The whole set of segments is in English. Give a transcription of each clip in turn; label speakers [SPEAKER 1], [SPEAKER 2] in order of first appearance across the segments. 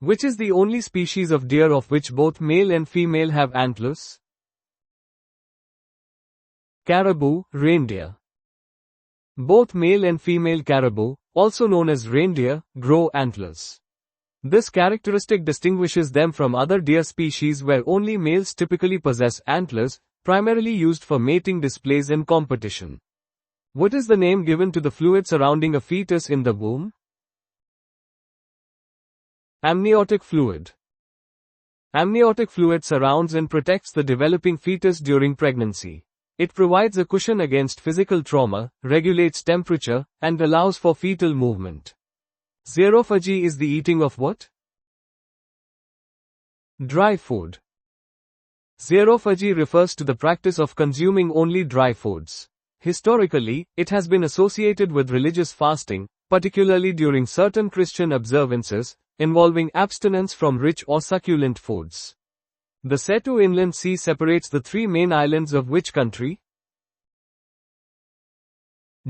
[SPEAKER 1] Which is the only species of deer of which both male and female have antlers? Caribou, reindeer. Both male and female caribou, also known as reindeer, grow antlers. This characteristic distinguishes them from other deer species where only males typically possess antlers, primarily used for mating displays and competition. What is the name given to the fluid surrounding a fetus in the womb? Amniotic fluid. Amniotic fluid surrounds and protects the developing fetus during pregnancy. It provides a cushion against physical trauma, regulates temperature, and allows for fetal movement. Xerophagy is the eating of what? Dry food. Xerophagy refers to the practice of consuming only dry foods. Historically, it has been associated with religious fasting, particularly during certain Christian observances, involving abstinence from rich or succulent foods. The Seto Inland Sea separates the three main islands of which country?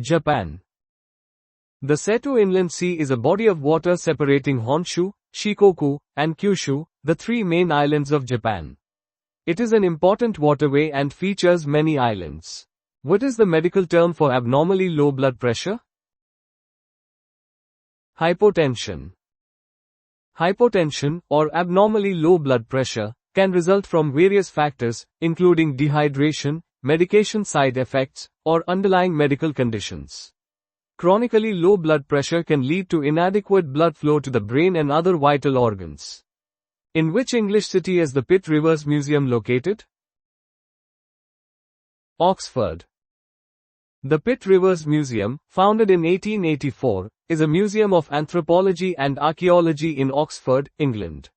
[SPEAKER 1] Japan. The Seto Inland Sea is a body of water separating Honshu, Shikoku, and Kyushu, the three main islands of Japan. It is an important waterway and features many islands. What is the medical term for abnormally low blood pressure? Hypotension. Hypotension, or abnormally low blood pressure, can result from various factors, including dehydration, medication side effects, or underlying medical conditions. Chronically low blood pressure can lead to inadequate blood flow to the brain and other vital organs. In which English city is the Pitt Rivers Museum located? Oxford. The Pitt Rivers Museum, founded in 1884, is a museum of anthropology and archaeology in Oxford, England.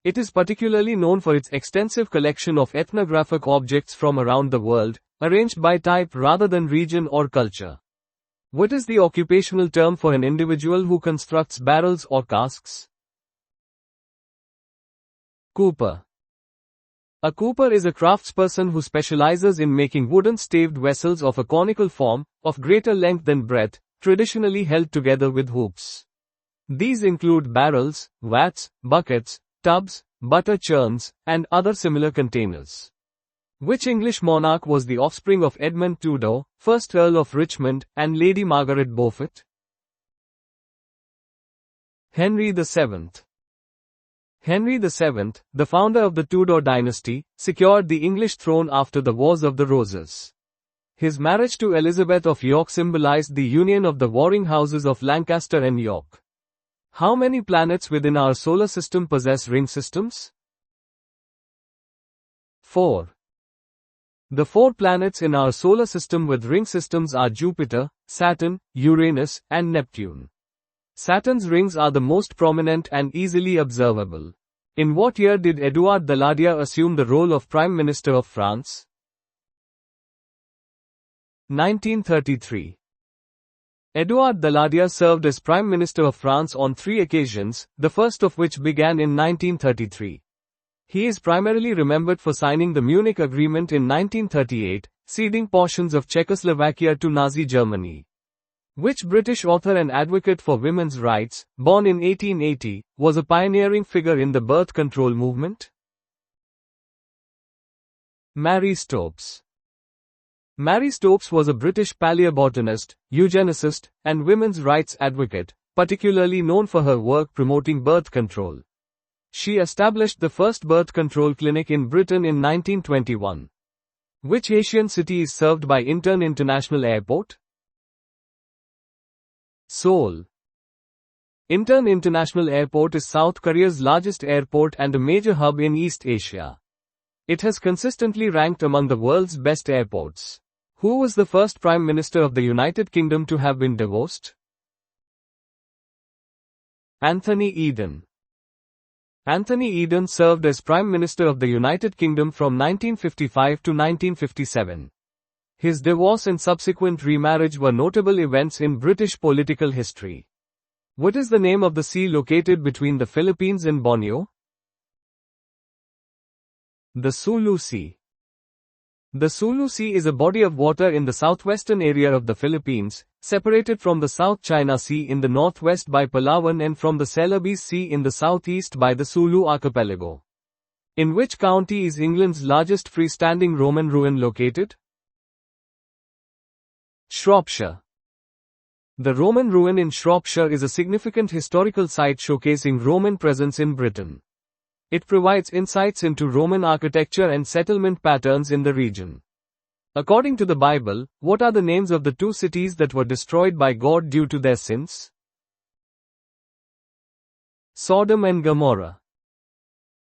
[SPEAKER 1] It is particularly known for its extensive collection of ethnographic objects from around the world, arranged by type rather than region or culture. What is the occupational term for an individual who constructs barrels or casks? Cooper. A cooper is a craftsperson who specializes in making wooden staved vessels of a conical form, of greater length than breadth, traditionally held together with hoops. These include barrels, vats, buckets, tubs, butter churns, and other similar containers. Which English monarch was the offspring of Edmund Tudor, 1st Earl of Richmond, and Lady Margaret Beaufort? Henry VII. Henry VII, the founder of the Tudor dynasty, secured the English throne after the Wars of the Roses. His marriage to Elizabeth of York symbolized the union of the warring houses of Lancaster and York. How many planets within our solar system possess ring systems? 4. The 4 planets in our solar system with ring systems are Jupiter, Saturn, Uranus, and Neptune. Saturn's rings are the most prominent and easily observable. In what year did Édouard Daladier assume the role of Prime Minister of France? 1933. Édouard Daladier served as Prime Minister of France on 3 occasions, the first of which began in 1933. He is primarily remembered for signing the Munich Agreement in 1938, ceding portions of Czechoslovakia to Nazi Germany. Which British author and advocate for women's rights, born in 1880, was a pioneering figure in the birth control movement? Mary Stopes. Mary Stopes was a British paleobotanist, eugenicist, and women's rights advocate, particularly known for her work promoting birth control. She established the first birth control clinic in Britain in 1921. Which Asian city is served by Incheon International Airport? Seoul. Incheon International Airport is South Korea's largest airport and a major hub in East Asia. It has consistently ranked among the world's best airports. Who was the first Prime Minister of the United Kingdom to have been divorced? Anthony Eden. Anthony Eden served as Prime Minister of the United Kingdom from 1955 to 1957. His divorce and subsequent remarriage were notable events in British political history. What is the name of the sea located between the Philippines and Borneo? The Sulu Sea. The Sulu Sea is a body of water in the southwestern area of the Philippines, separated from the South China Sea in the northwest by Palawan and from the Celebes Sea in the southeast by the Sulu Archipelago. In which county is England's largest freestanding Roman ruin located? Shropshire. The Roman ruin in Shropshire is a significant historical site showcasing Roman presence in Britain. It provides insights into Roman architecture and settlement patterns in the region. According to the Bible, what are the names of the two cities that were destroyed by God due to their sins? Sodom and Gomorrah.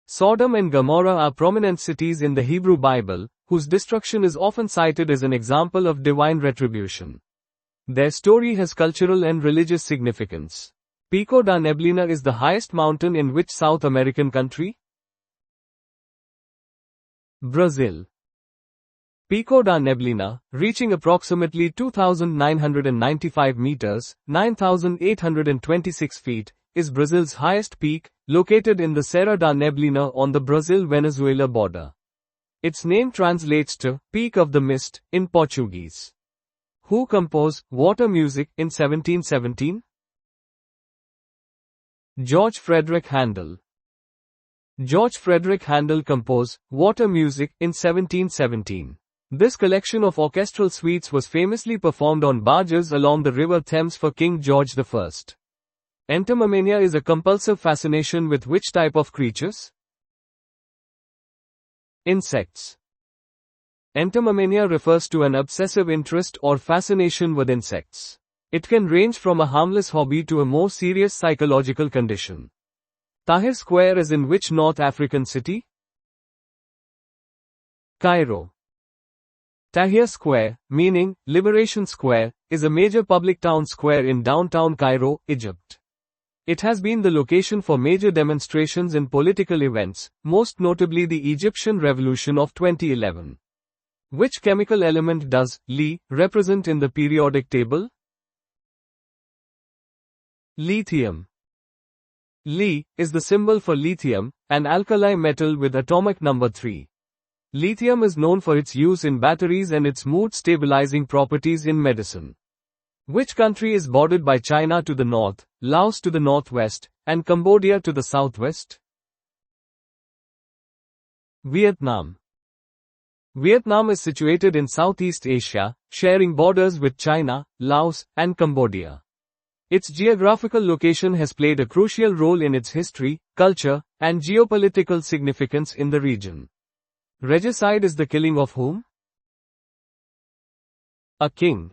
[SPEAKER 1] Sodom and Gomorrah are prominent cities in the Hebrew Bible, whose destruction is often cited as an example of divine retribution. Their story has cultural and religious significance. Pico da Neblina is the highest mountain in which South American country? Brazil. Pico da Neblina, reaching approximately 2,995 meters, 9,826 feet, is Brazil's highest peak, located in the Serra da Neblina on the Brazil-Venezuela border. Its name translates to Peak of the Mist in Portuguese. Who composed Water Music in 1717? George Frederick Handel. George Frederick Handel composed Water Music in 1717. This collection of orchestral suites was famously performed on barges along the River Thames for King George I. Entomomania is a compulsive fascination with which type of creatures? Insects. Entomomania refers to an obsessive interest or fascination with insects. It can range from a harmless hobby to a more serious psychological condition. Tahrir Square is in which North African city? Cairo. Tahrir Square, meaning Liberation Square, is a major public town square in downtown Cairo, Egypt. It has been the location for major demonstrations and political events, most notably the Egyptian Revolution of 2011. Which chemical element does Li represent in the periodic table? Lithium. Li is the symbol for lithium, an alkali metal with atomic number 3. Lithium is known for its use in batteries and its mood-stabilizing properties in medicine. Which country is bordered by China to the north, Laos to the northwest, and Cambodia to the southwest? Vietnam. Vietnam is situated in Southeast Asia, sharing borders with China, Laos, and Cambodia. Its geographical location has played a crucial role in its history, culture, and geopolitical significance in the region. Regicide is the killing of whom? A king.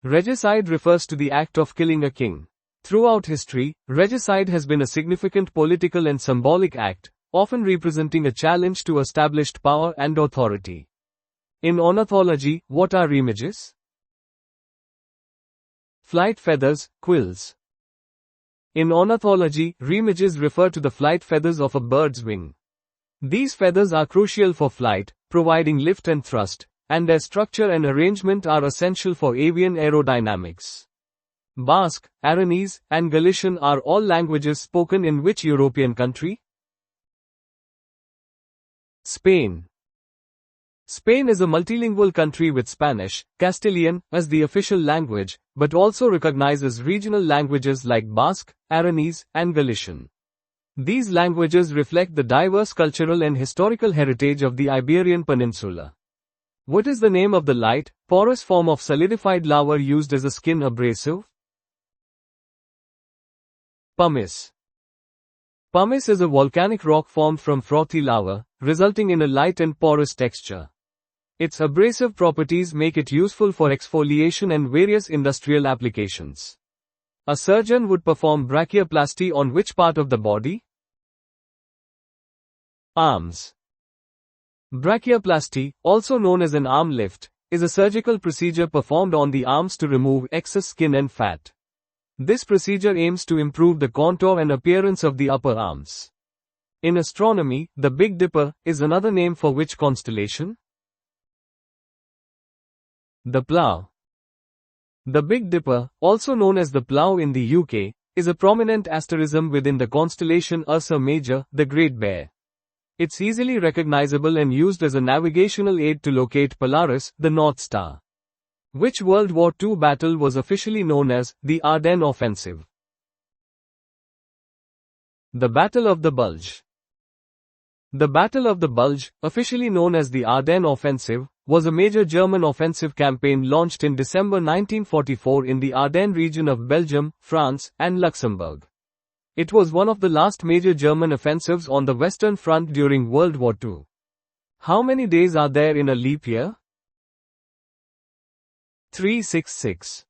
[SPEAKER 1] Regicide refers to the act of killing a king. Throughout history, regicide has been a significant political and symbolic act, often representing a challenge to established power and authority. In ornithology, what are remiges? Flight feathers, quills. In ornithology, remiges refer to the flight feathers of a bird's wing. These feathers are crucial for flight, providing lift and thrust, and their structure and arrangement are essential for avian aerodynamics. Basque, Aranese, and Galician are all languages spoken in which European country? Spain. Spain is a multilingual country with Spanish, Castilian, as the official language, but also recognizes regional languages like Basque, Aranese, and Galician. These languages reflect the diverse cultural and historical heritage of the Iberian Peninsula. What is the name of the light, porous form of solidified lava used as a skin abrasive? Pumice. Pumice is a volcanic rock formed from frothy lava, resulting in a light and porous texture. Its abrasive properties make it useful for exfoliation and various industrial applications. A surgeon would perform brachioplasty on which part of the body? Arms. Brachioplasty, also known as an arm lift, is a surgical procedure performed on the arms to remove excess skin and fat. This procedure aims to improve the contour and appearance of the upper arms. In astronomy, the Big Dipper is another name for which constellation? The Plough. The Big Dipper, also known as the Plough in the UK, is a prominent asterism within the constellation Ursa Major, the Great Bear. It's easily recognizable and used as a navigational aid to locate Polaris, the North Star. Which World War II battle was officially known as the Ardennes Offensive? The Battle of the Bulge. The Battle of the Bulge, officially known as the Ardennes Offensive, was a major German offensive campaign launched in December 1944 in the Ardennes region of Belgium, France, and Luxembourg. It was one of the last major German offensives on the Western Front during World War II. How many days are there in a leap year? 366.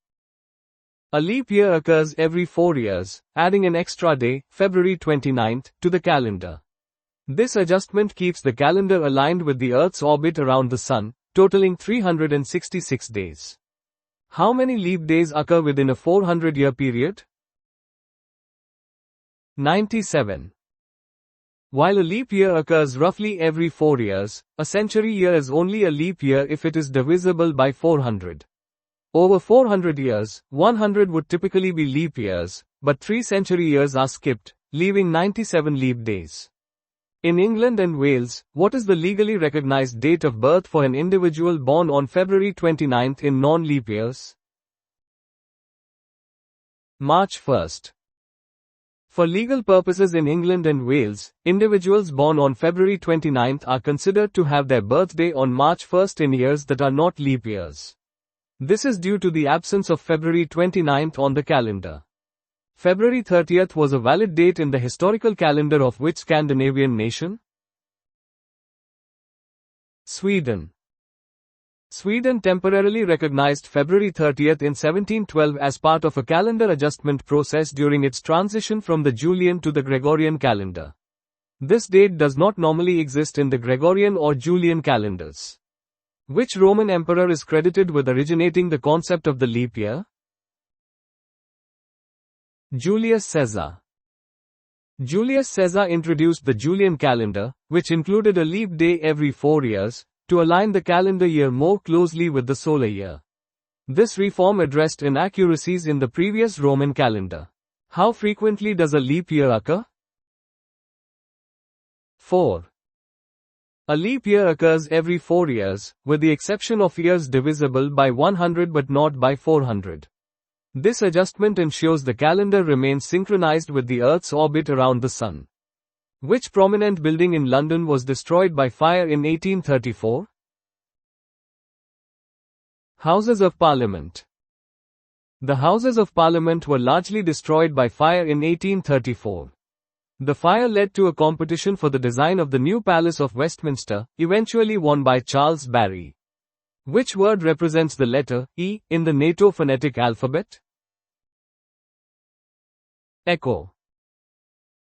[SPEAKER 1] A leap year occurs every 4 years, adding an extra day, February 29th, to the calendar. This adjustment keeps the calendar aligned with the Earth's orbit around the Sun, totaling 366 days. How many leap days occur within a 400-year period? 97. While a leap year occurs roughly every 4 years, a century year is only a leap year if it is divisible by 400. Over 400 years, 100 would typically be leap years, but 3 century years are skipped, leaving 97 leap days. In England and Wales, what is the legally recognized date of birth for an individual born on February 29 in non-leap years? March 1st. For legal purposes in England and Wales, individuals born on February 29 are considered to have their birthday on March 1st in years that are not leap years. This is due to the absence of February 29 on the calendar. February 30th was a valid date in the historical calendar of which Scandinavian nation? Sweden. Sweden temporarily recognized February 30th in 1712 as part of a calendar adjustment process during its transition from the Julian to the Gregorian calendar. This date does not normally exist in the Gregorian or Julian calendars. Which Roman emperor is credited with originating the concept of the leap year? Julius Caesar. Julius Caesar introduced the Julian calendar, which included a leap day every 4 years, to align the calendar year more closely with the solar year. This reform addressed inaccuracies in the previous Roman calendar. How frequently does a leap year occur? 4. A leap year occurs every 4 years, with the exception of years divisible by 100 but not by 400. This adjustment ensures the calendar remains synchronized with the Earth's orbit around the Sun. Which prominent building in London was destroyed by fire in 1834? Houses of Parliament. The Houses of Parliament were largely destroyed by fire in 1834. The fire led to a competition for the design of the new Palace of Westminster, eventually won by Charles Barry. Which word represents the letter E in the NATO phonetic alphabet? Echo.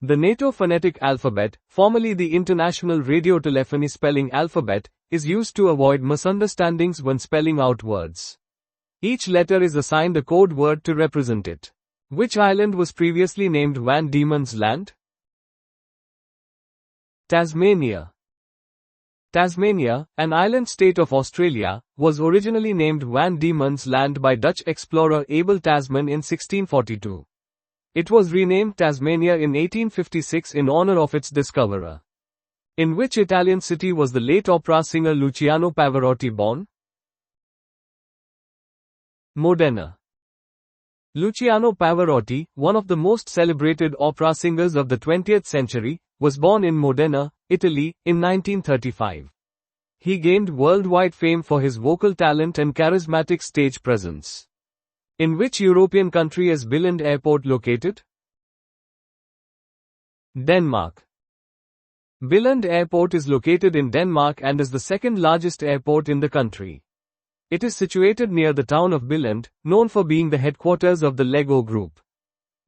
[SPEAKER 1] The NATO phonetic alphabet, formerly the International Radiotelephony Spelling Alphabet, is used to avoid misunderstandings when spelling out words. Each letter is assigned a code word to represent it. Which island was previously named Van Diemen's Land? Tasmania. Tasmania, an island state of Australia, was originally named Van Diemen's Land by Dutch explorer Abel Tasman in 1642. It was renamed Tasmania in 1856 in honor of its discoverer. In which Italian city was the late opera singer Luciano Pavarotti born? Modena. Luciano Pavarotti, one of the most celebrated opera singers of the 20th century, was born in Modena, Italy, in 1935. He gained worldwide fame for his vocal talent and charismatic stage presence. In which European country is Billund Airport located? Denmark. Billund Airport is located in Denmark and is the second largest airport in the country. It is situated near the town of Billund, known for being the headquarters of the Lego Group.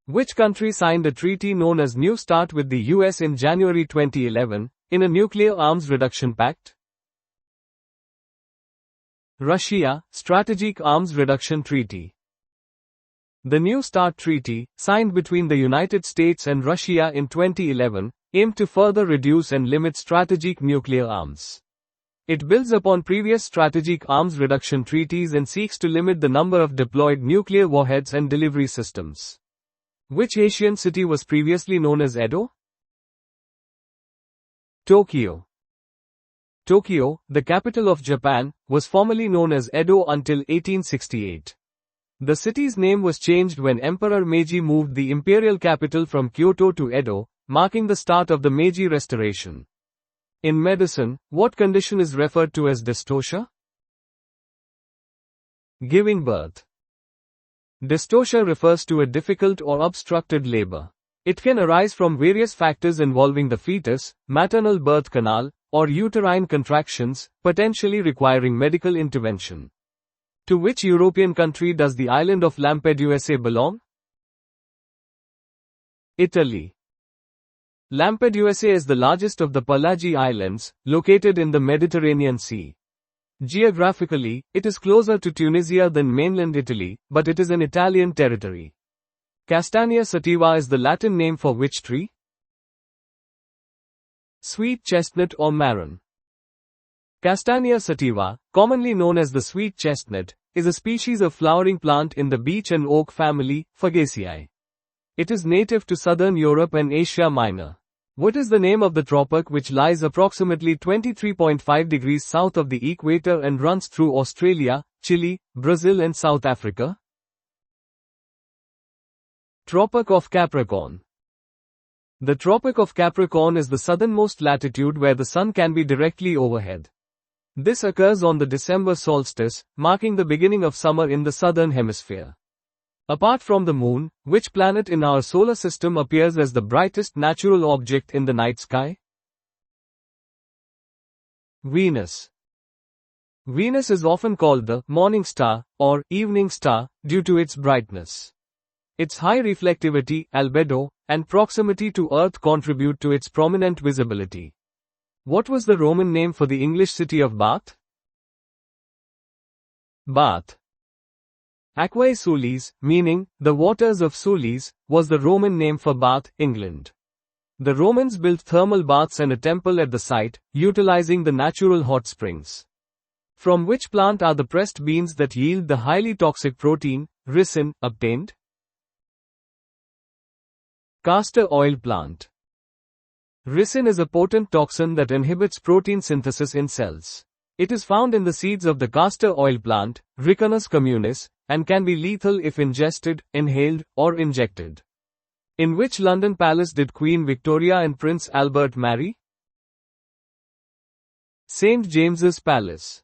[SPEAKER 1] Which country signed a treaty known as New START with the US in January 2011, in a nuclear arms reduction pact? Russia, Strategic Arms Reduction Treaty. The New START Treaty, signed between the United States and Russia in 2011, aimed to further reduce and limit strategic nuclear arms. It builds upon previous strategic arms reduction treaties and seeks to limit the number of deployed nuclear warheads and delivery systems. Which Asian city was previously known as Edo? Tokyo. Tokyo, the capital of Japan, was formerly known as Edo until 1868. The city's name was changed when Emperor Meiji moved the imperial capital from Kyoto to Edo, marking the start of the Meiji Restoration. In medicine, what condition is referred to as dystocia? Giving birth. Dystocia refers to a difficult or obstructed labor. It can arise from various factors involving the fetus, maternal birth canal, or uterine contractions, potentially requiring medical intervention. To which European country does the island of Lampedusa belong? Italy. Lampedusa is the largest of the Pelagi Islands, located in the Mediterranean Sea. Geographically, it is closer to Tunisia than mainland Italy, but it is an Italian territory. Castanea sativa is the Latin name for which tree? Sweet chestnut or marron. Castanea sativa, commonly known as the sweet chestnut, is a species of flowering plant in the beech and oak family, Fagaceae. It is native to southern Europe and Asia Minor. What is the name of the tropic which lies approximately 23.5 degrees south of the equator and runs through Australia, Chile, Brazil and South Africa? Tropic of Capricorn. The Tropic of Capricorn is the southernmost latitude where the sun can be directly overhead. This occurs on the December solstice, marking the beginning of summer in the southern hemisphere. Apart from the moon, which planet in our solar system appears as the brightest natural object in the night sky? Venus. Venus is often called the morning star or evening star due to its brightness. Its high reflectivity, albedo, and proximity to Earth contribute to its prominent visibility. What was the Roman name for the English city of Bath? Bath. Aquae Sulis, meaning, the waters of Sulis, was the Roman name for Bath, England. The Romans built thermal baths and a temple at the site, utilizing the natural hot springs. From which plant are the pressed beans that yield the highly toxic protein, ricin, obtained? Castor oil plant. Ricin is a potent toxin that inhibits protein synthesis in cells. It is found in the seeds of the castor oil plant, Ricinus communis, and can be lethal if ingested, inhaled, or injected. In which London palace did Queen Victoria and Prince Albert marry? St. James's Palace.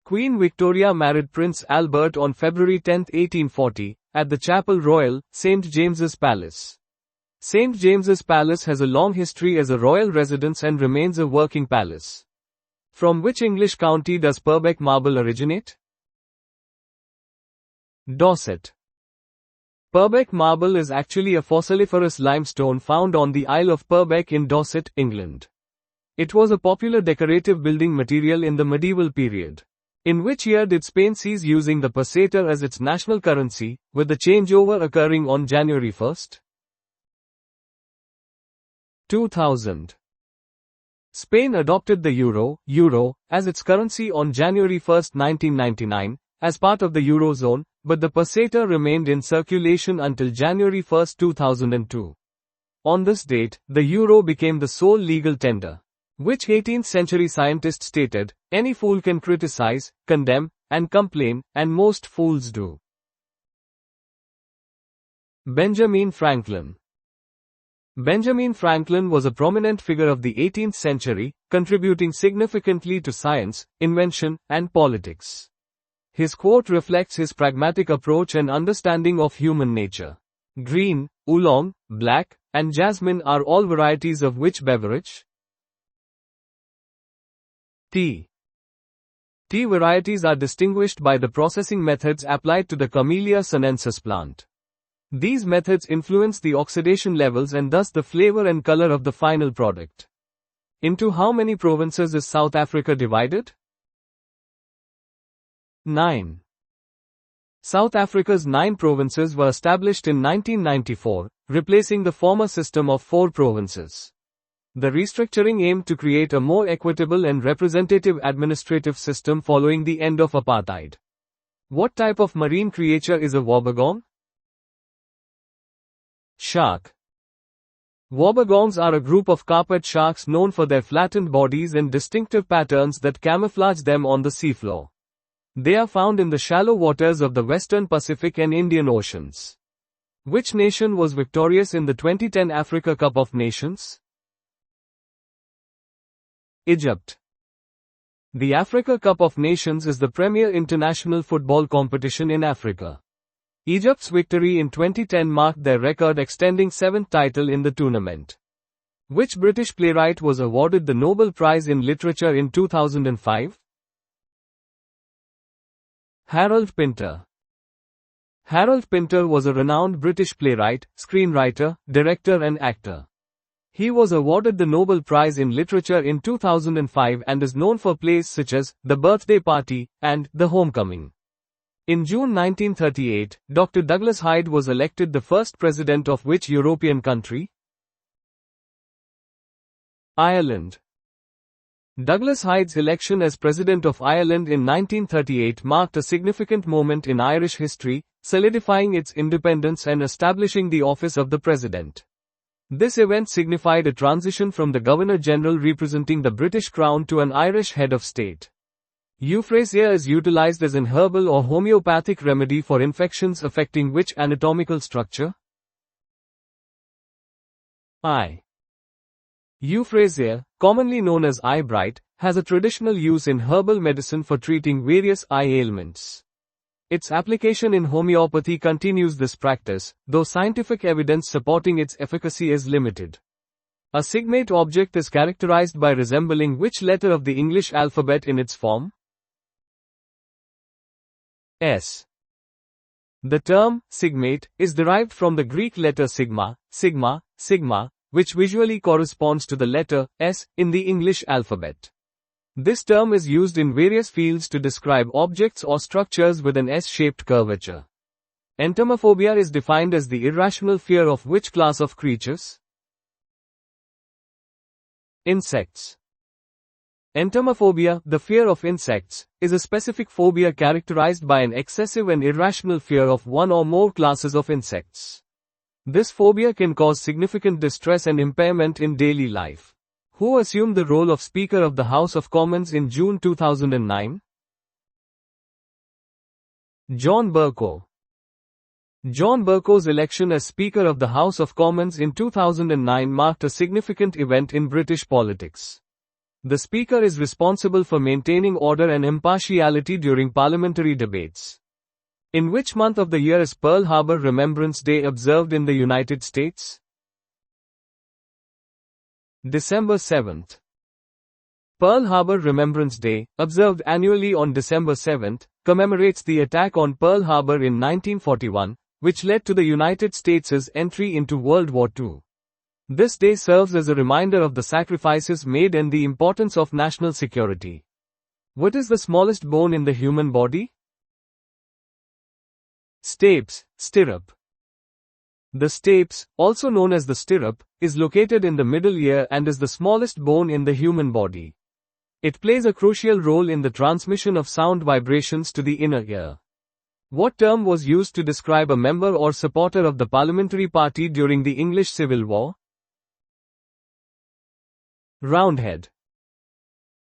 [SPEAKER 1] Queen Victoria married Prince Albert on February 10, 1840, at the Chapel Royal, St. James's Palace. St. James's Palace has a long history as a royal residence and remains a working palace. From which English county does Purbeck marble originate? Dorset. Purbeck marble is actually a fossiliferous limestone found on the Isle of Purbeck in Dorset, England. It was a popular decorative building material in the medieval period. In which year did Spain cease using the peseta as its national currency, with the changeover occurring on January 1? 2000. Spain adopted the euro, as its currency on January 1, 1999, as part of the Eurozone, but the peseta remained in circulation until January 1, 2002. On this date, the euro became the sole legal tender. Which 18th century scientist stated, "Any fool can criticize, condemn, and complain, and most fools do." Benjamin Franklin. Benjamin Franklin was a prominent figure of the 18th century, contributing significantly to science, invention, and politics. His quote reflects his pragmatic approach and understanding of human nature. Green, oolong, black, and jasmine are all varieties of which beverage? Tea. Tea varieties are distinguished by the processing methods applied to the Camellia sinensis plant. These methods influence the oxidation levels and thus the flavor and color of the final product. Into how many provinces is South Africa divided? 9. South Africa's 9 provinces were established in 1994, replacing the former system of 4 provinces. The restructuring aimed to create a more equitable and representative administrative system following the end of apartheid. What type of marine creature is a wobbegong? Shark. Wobbegongs are a group of carpet sharks known for their flattened bodies and distinctive patterns that camouflage them on the seafloor. They are found in the shallow waters of the Western Pacific and Indian Oceans. Which nation was victorious in the 2010 Africa Cup of Nations? Egypt. The Africa Cup of Nations is the premier international football competition in Africa. Egypt's victory in 2010 marked their record-extending seventh title in the tournament. Which British playwright was awarded the Nobel Prize in Literature in 2005? Harold Pinter. Harold Pinter was a renowned British playwright, screenwriter, director and actor. He was awarded the Nobel Prize in Literature in 2005 and is known for plays such as The Birthday Party and The Homecoming. In June 1938, Dr. Douglas Hyde was elected the first president of which European country? Ireland. Douglas Hyde's election as President of Ireland in 1938 marked a significant moment in Irish history, solidifying its independence and establishing the office of the President. This event signified a transition from the Governor-General representing the British Crown to an Irish head of state. Euphrasia is utilized as an herbal or homeopathic remedy for infections affecting which anatomical structure? Eye. Euphrasia, commonly known as eyebright, has a traditional use in herbal medicine for treating various eye ailments. Its application in homeopathy continues this practice, though scientific evidence supporting its efficacy is limited. A sigmate object is characterized by resembling which letter of the English alphabet in its form? S. The term, sigmate, is derived from the Greek letter sigma, which visually corresponds to the letter S in the English alphabet. This term is used in various fields to describe objects or structures with an S-shaped curvature. Entomophobia is defined as the irrational fear of which class of creatures? Insects. Entomophobia, the fear of insects, is a specific phobia characterized by an excessive and irrational fear of one or more classes of insects. This phobia can cause significant distress and impairment in daily life. Who assumed the role of Speaker of the House of Commons in June 2009? John Bercow. John Bercow's election as Speaker of the House of Commons in 2009 marked a significant event in British politics. The Speaker is responsible for maintaining order and impartiality during parliamentary debates. In which month of the year is Pearl Harbor Remembrance Day observed in the United States? December 7th. Pearl Harbor Remembrance Day, observed annually on December 7th, commemorates the attack on Pearl Harbor in 1941, which led to the United States' entry into World War II. This day serves as a reminder of the sacrifices made and the importance of national security. What is the smallest bone in the human body? Stapes, stirrup. The stapes, also known as the stirrup, is located in the middle ear and is the smallest bone in the human body. It plays a crucial role in the transmission of sound vibrations to the inner ear. What term was used to describe a member or supporter of the parliamentary party during the English Civil War? Roundhead.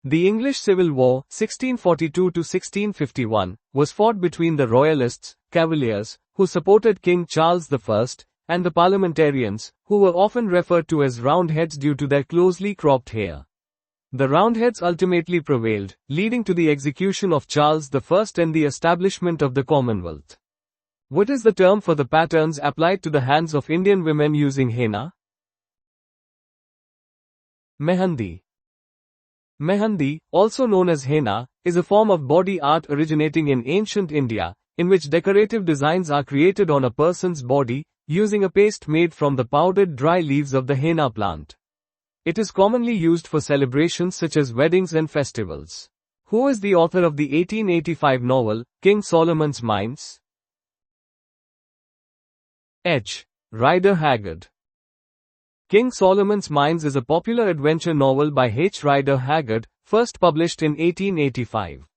[SPEAKER 1] The English Civil War, 1642–1651, was fought between the Royalists, Cavaliers, who supported King Charles I, and the Parliamentarians, who were often referred to as Roundheads due to their closely cropped hair. The Roundheads ultimately prevailed, leading to the execution of Charles I and the establishment of the Commonwealth. What is the term for the patterns applied to the hands of Indian women using henna? Mehandi. Mehandi, also known as henna, is a form of body art originating in ancient India, in which decorative designs are created on a person's body, using a paste made from the powdered dry leaves of the henna plant. It is commonly used for celebrations such as weddings and festivals. Who is the author of the 1885 novel, King Solomon's Mines? H. Rider Haggard. King Solomon's Mines is a popular adventure novel by H. Rider Haggard, first published in 1885.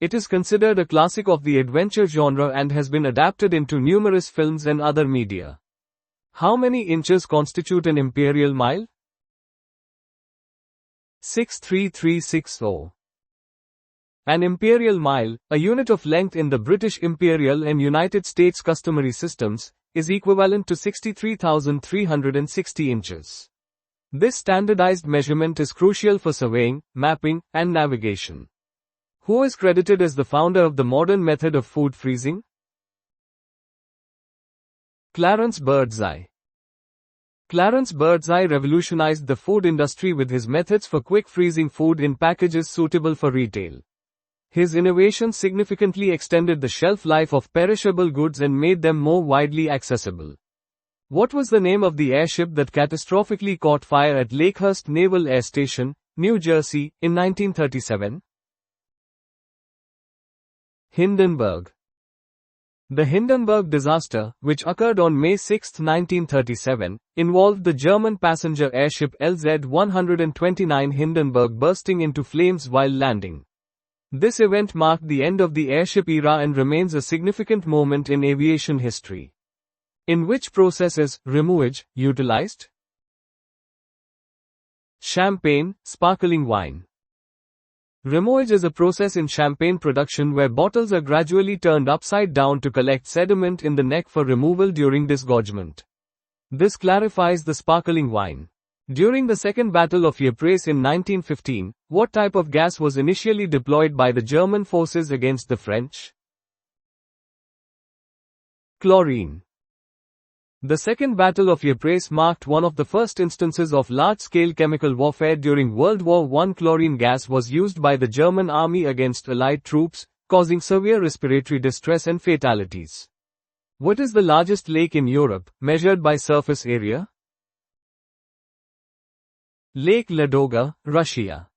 [SPEAKER 1] It is considered a classic of the adventure genre and has been adapted into numerous films and other media. How many inches constitute an imperial mile? 63360. An imperial mile, a unit of length in the British Imperial and United States customary systems, is equivalent to 63,360 inches. This standardized measurement is crucial for surveying, mapping, and navigation. Who is credited as the founder of the modern method of food freezing? Clarence Birdseye. Clarence Birdseye revolutionized the food industry with his methods for quick freezing food in packages suitable for retail. His innovations significantly extended the shelf life of perishable goods and made them more widely accessible. What was the name of the airship that catastrophically caught fire at Lakehurst Naval Air Station, New Jersey, in 1937? Hindenburg. The Hindenburg disaster, which occurred on May 6, 1937, involved the German passenger airship LZ-129 Hindenburg bursting into flames while landing. This event marked the end of the airship era and remains a significant moment in aviation history. In which process is remuage utilized? Champagne, sparkling wine. Remuage is a process in champagne production where bottles are gradually turned upside down to collect sediment in the neck for removal during disgorgement. This clarifies the sparkling wine. During the Second Battle of Ypres in 1915, what type of gas was initially deployed by the German forces against the French? Chlorine. The Second Battle of Ypres marked one of the first instances of large-scale chemical warfare during World War I. Chlorine gas was used by the German army against Allied troops, causing severe respiratory distress and fatalities. What is the largest lake in Europe, measured by surface area? Lake Ladoga, Russia.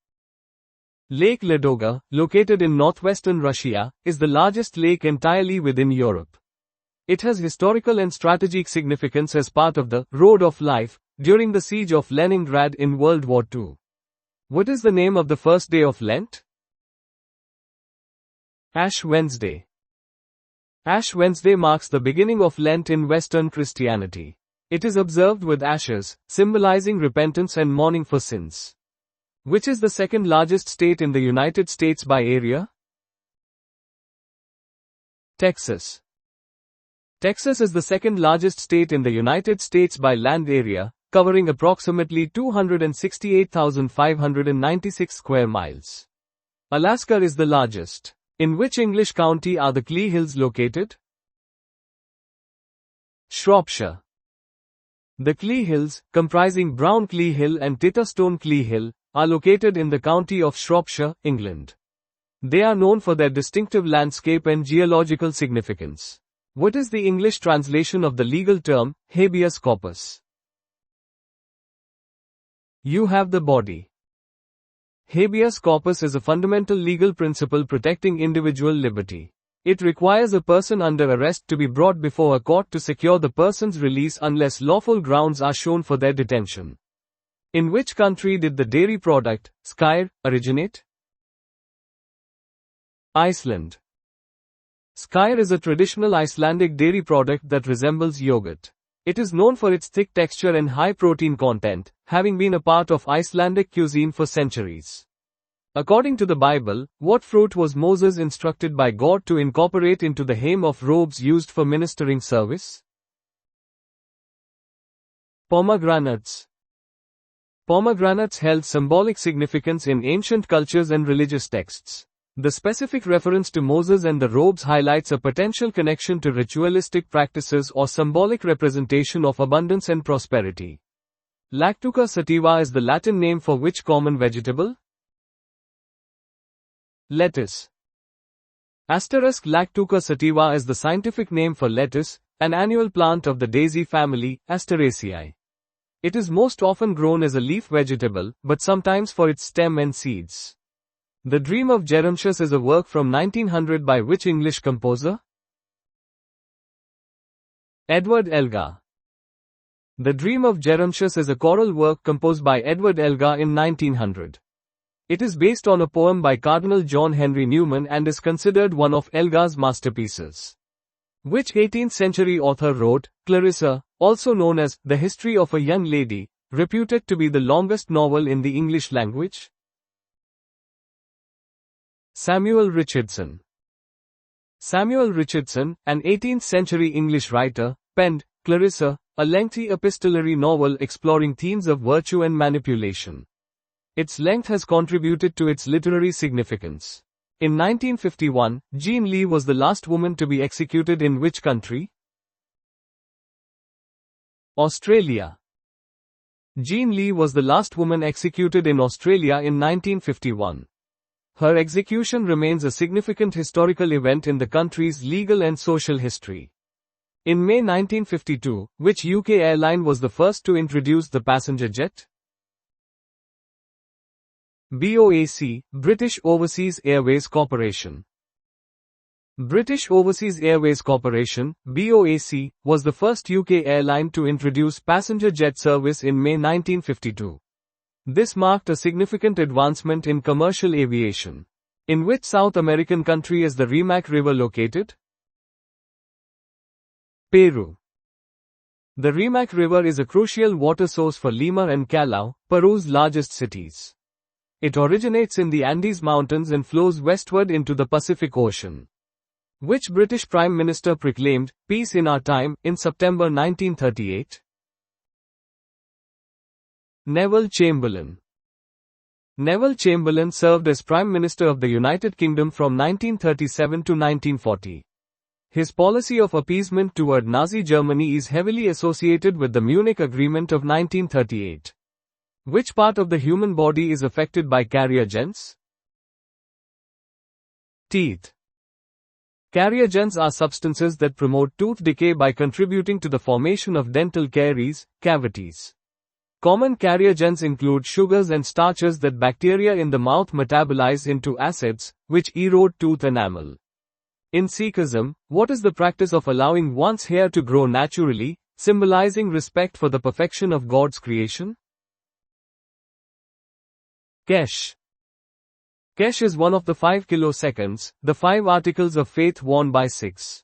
[SPEAKER 1] Lake Ladoga, located in northwestern Russia, is the largest lake entirely within Europe. It has historical and strategic significance as part of the Road of Life during the siege of Leningrad in World War II. What is the name of the first day of Lent? Ash Wednesday. Ash Wednesday marks the beginning of Lent in Western Christianity. It is observed with ashes, symbolizing repentance and mourning for sins. Which is the second largest state in the United States by area? Texas. Texas is the second largest state in the United States by land area, covering approximately 268,596 square miles. Alaska is the largest. In which English county are the Clee Hills located? Shropshire. The Clee Hills, comprising Brown Clee Hill and Titterstone Clee Hill, are located in the county of Shropshire, England. They are known for their distinctive landscape and geological significance. What is the English translation of the legal term, habeas corpus? You have the body. Habeas corpus is a fundamental legal principle protecting individual liberty. It requires a person under arrest to be brought before a court to secure the person's release unless lawful grounds are shown for their detention. In which country did the dairy product, skyr, originate? Iceland. Skyr is a traditional Icelandic dairy product that resembles yogurt. It is known for its thick texture and high protein content, having been a part of Icelandic cuisine for centuries. According to the Bible, what fruit was Moses instructed by God to incorporate into the hem of robes used for ministering service? Pomegranates. Pomegranates held symbolic significance in ancient cultures and religious texts. The specific reference to Moses and the robes highlights a potential connection to ritualistic practices or symbolic representation of abundance and prosperity. Lactuca sativa is the Latin name for which common vegetable? Lettuce. Lactuca sativa is the scientific name for lettuce, an annual plant of the daisy family, Asteraceae. It is most often grown as a leaf vegetable, but sometimes for its stem and seeds. The Dream of Jeremias is a work from 1900 by which English composer? Edward Elgar. The Dream of Jeremias is a choral work composed by Edward Elgar in 1900. It is based on a poem by Cardinal John Henry Newman and is considered one of Elgar's masterpieces. Which 18th century author wrote Clarissa, also known as The History of a Young Lady, reputed to be the longest novel in the English language? Samuel Richardson. Samuel Richardson, an 18th century English writer, penned Clarissa, a lengthy epistolary novel exploring themes of virtue and manipulation. Its length has contributed to its literary significance. In 1951, Jean Lee was the last woman to be executed in which country? Australia. Jean Lee was the last woman executed in Australia in 1951. Her execution remains a significant historical event in the country's legal and social history. In May 1952, which UK airline was the first to introduce the passenger jet? BOAC, British Overseas Airways Corporation. British Overseas Airways Corporation, BOAC, was the first UK airline to introduce passenger jet service in May 1952. This marked a significant advancement in commercial aviation. In which South American country is the Rimac River located? Peru. The Rimac River is a crucial water source for Lima and Callao, Peru's largest cities. It originates in the Andes Mountains and flows westward into the Pacific Ocean. Which British Prime Minister proclaimed peace in our time in September 1938? Neville Chamberlain. Neville Chamberlain served as Prime Minister of the United Kingdom from 1937 to 1940. His policy of appeasement toward Nazi Germany is heavily associated with the Munich Agreement of 1938. Which part of the human body is affected by carcinogens? Teeth. Carcinogens are substances that promote tooth decay by contributing to the formation of dental caries, cavities. Common carcinogens include sugars and starches that bacteria in the mouth metabolize into acids, which erode tooth enamel. In Sikhism, what is the practice of allowing one's hair to grow naturally, symbolizing respect for the perfection of God's creation? Kesh. Kesh is one of the 5 kiloseconds, the 5 articles of faith worn by Sikhs.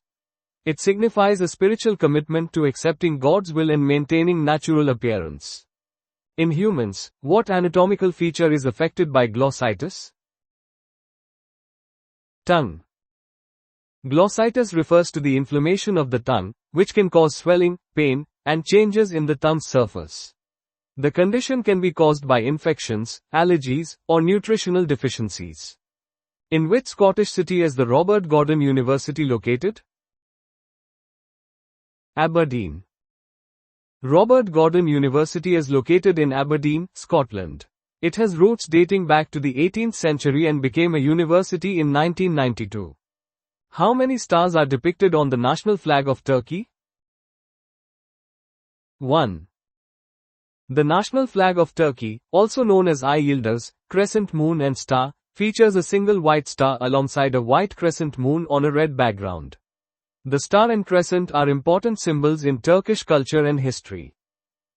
[SPEAKER 1] It signifies a spiritual commitment to accepting God's will and maintaining natural appearance. In humans, what anatomical feature is affected by glossitis? Tongue. Glossitis refers to the inflammation of the tongue, which can cause swelling, pain, and changes in the thumb's surface. The condition can be caused by infections, allergies, or nutritional deficiencies. In which Scottish city is the Robert Gordon University located? Aberdeen. Robert Gordon University is located in Aberdeen, Scotland. It has roots dating back to the 18th century and became a university in 1992. How many stars are depicted on the national flag of Turkey? 1. The national flag of Turkey, also known as Ay Yıldız, crescent moon and star, features a single white star alongside a white crescent moon on a red background. The star and crescent are important symbols in Turkish culture and history.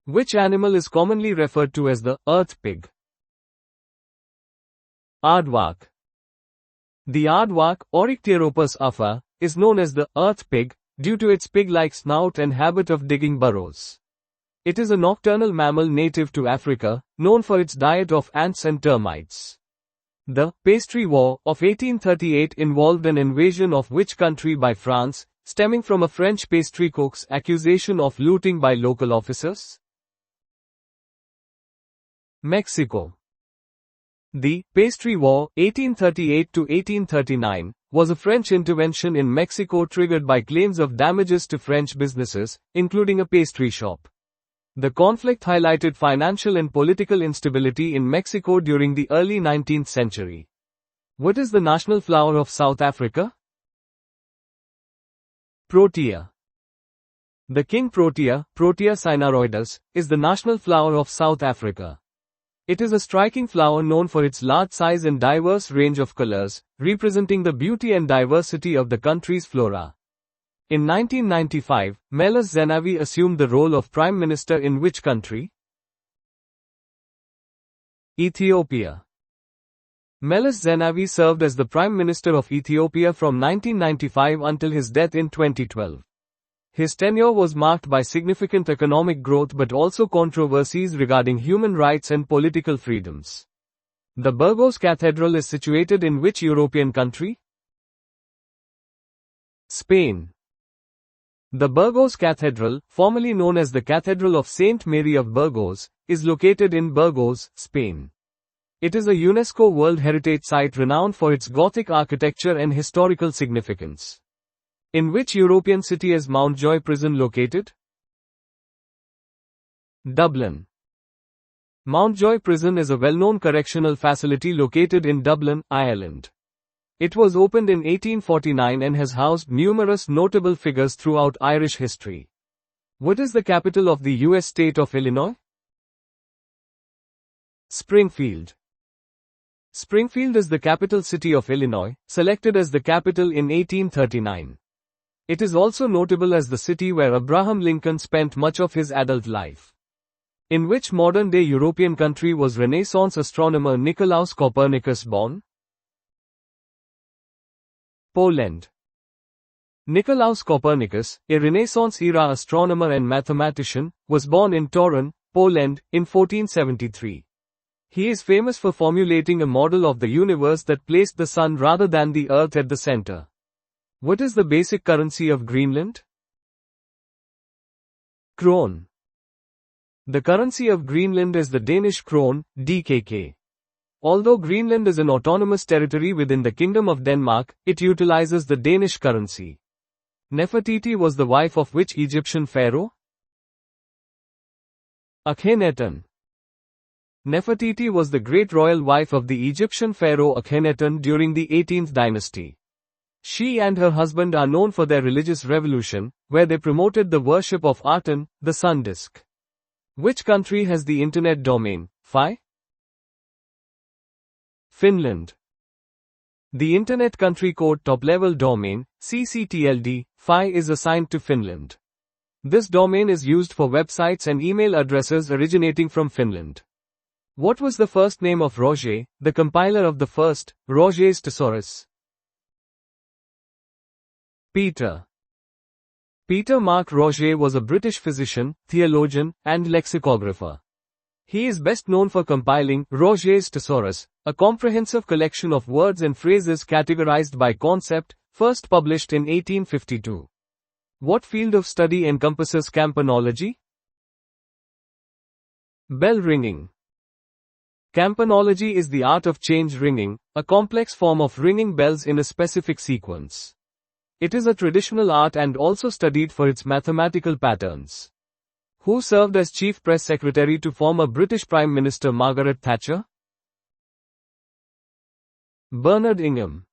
[SPEAKER 1] Which animal is commonly referred to as the earth pig? Aardvark. The aardvark, Orycteropus afa, is known as the earth pig, due to its pig-like snout and habit of digging burrows. It is a nocturnal mammal native to Africa, known for its diet of ants and termites. The Pastry War of 1838 involved an invasion of which country by France, stemming from a French pastry cook's accusation of looting by local officers? Mexico. The Pastry War, 1838 to 1839, was a French intervention in Mexico triggered by claims of damages to French businesses, including a pastry shop. The conflict highlighted financial and political instability in Mexico during the early 19th century. What is the national flower of South Africa? Protea. The king protea, Protea cynaroides, is the national flower of South Africa. It is a striking flower known for its large size and diverse range of colors, representing the beauty and diversity of the country's flora. In 1995, Meles Zenawi assumed the role of Prime Minister in which country? Ethiopia. Meles Zenawi served as the Prime Minister of Ethiopia from 1995 until his death in 2012. His tenure was marked by significant economic growth but also controversies regarding human rights and political freedoms. The Burgos Cathedral is situated in which European country? Spain. The Burgos Cathedral, formerly known as the Cathedral of Saint Mary of Burgos, is located in Burgos, Spain. It is a UNESCO World Heritage Site renowned for its Gothic architecture and historical significance. In which European city is Mountjoy Prison located? Dublin. Mountjoy Prison is a well-known correctional facility located in Dublin, Ireland. It was opened in 1849 and has housed numerous notable figures throughout Irish history. What is the capital of the U.S. state of Illinois? Springfield. Springfield is the capital city of Illinois, selected as the capital in 1839. It is also notable as the city where Abraham Lincoln spent much of his adult life. In which modern-day European country was Renaissance astronomer Nicolaus Copernicus born? Poland. Nicolaus Copernicus, a Renaissance-era astronomer and mathematician, was born in Torun, Poland, in 1473. He is famous for formulating a model of the universe that placed the sun rather than the earth at the center. What is the basic currency of Greenland? Krone. The currency of Greenland is the Danish krone, DKK. Although Greenland is an autonomous territory within the Kingdom of Denmark, it utilizes the Danish currency. Nefertiti was the wife of which Egyptian pharaoh? Akhenaten. Nefertiti was the great royal wife of the Egyptian pharaoh Akhenaten during the 18th dynasty. She and her husband are known for their religious revolution, where they promoted the worship of Aten, the sun disk. Which country has the internet domain, Fi? Finland. The Internet Country Code Top-Level Domain, CCTLD, Fi is assigned to Finland. This domain is used for websites and email addresses originating from Finland. What was the first name of Roget, the compiler of the first, Roget's Thesaurus? Peter. Peter Mark Roget was a British physician, theologian, and lexicographer. He is best known for compiling Roget's Thesaurus, a comprehensive collection of words and phrases categorized by concept, first published in 1852. What field of study encompasses campanology? Bell ringing. Campanology is the art of change ringing, a complex form of ringing bells in a specific sequence. It is a traditional art and also studied for its mathematical patterns. Who served as Chief Press Secretary to former British Prime Minister Margaret Thatcher? Bernard Ingham.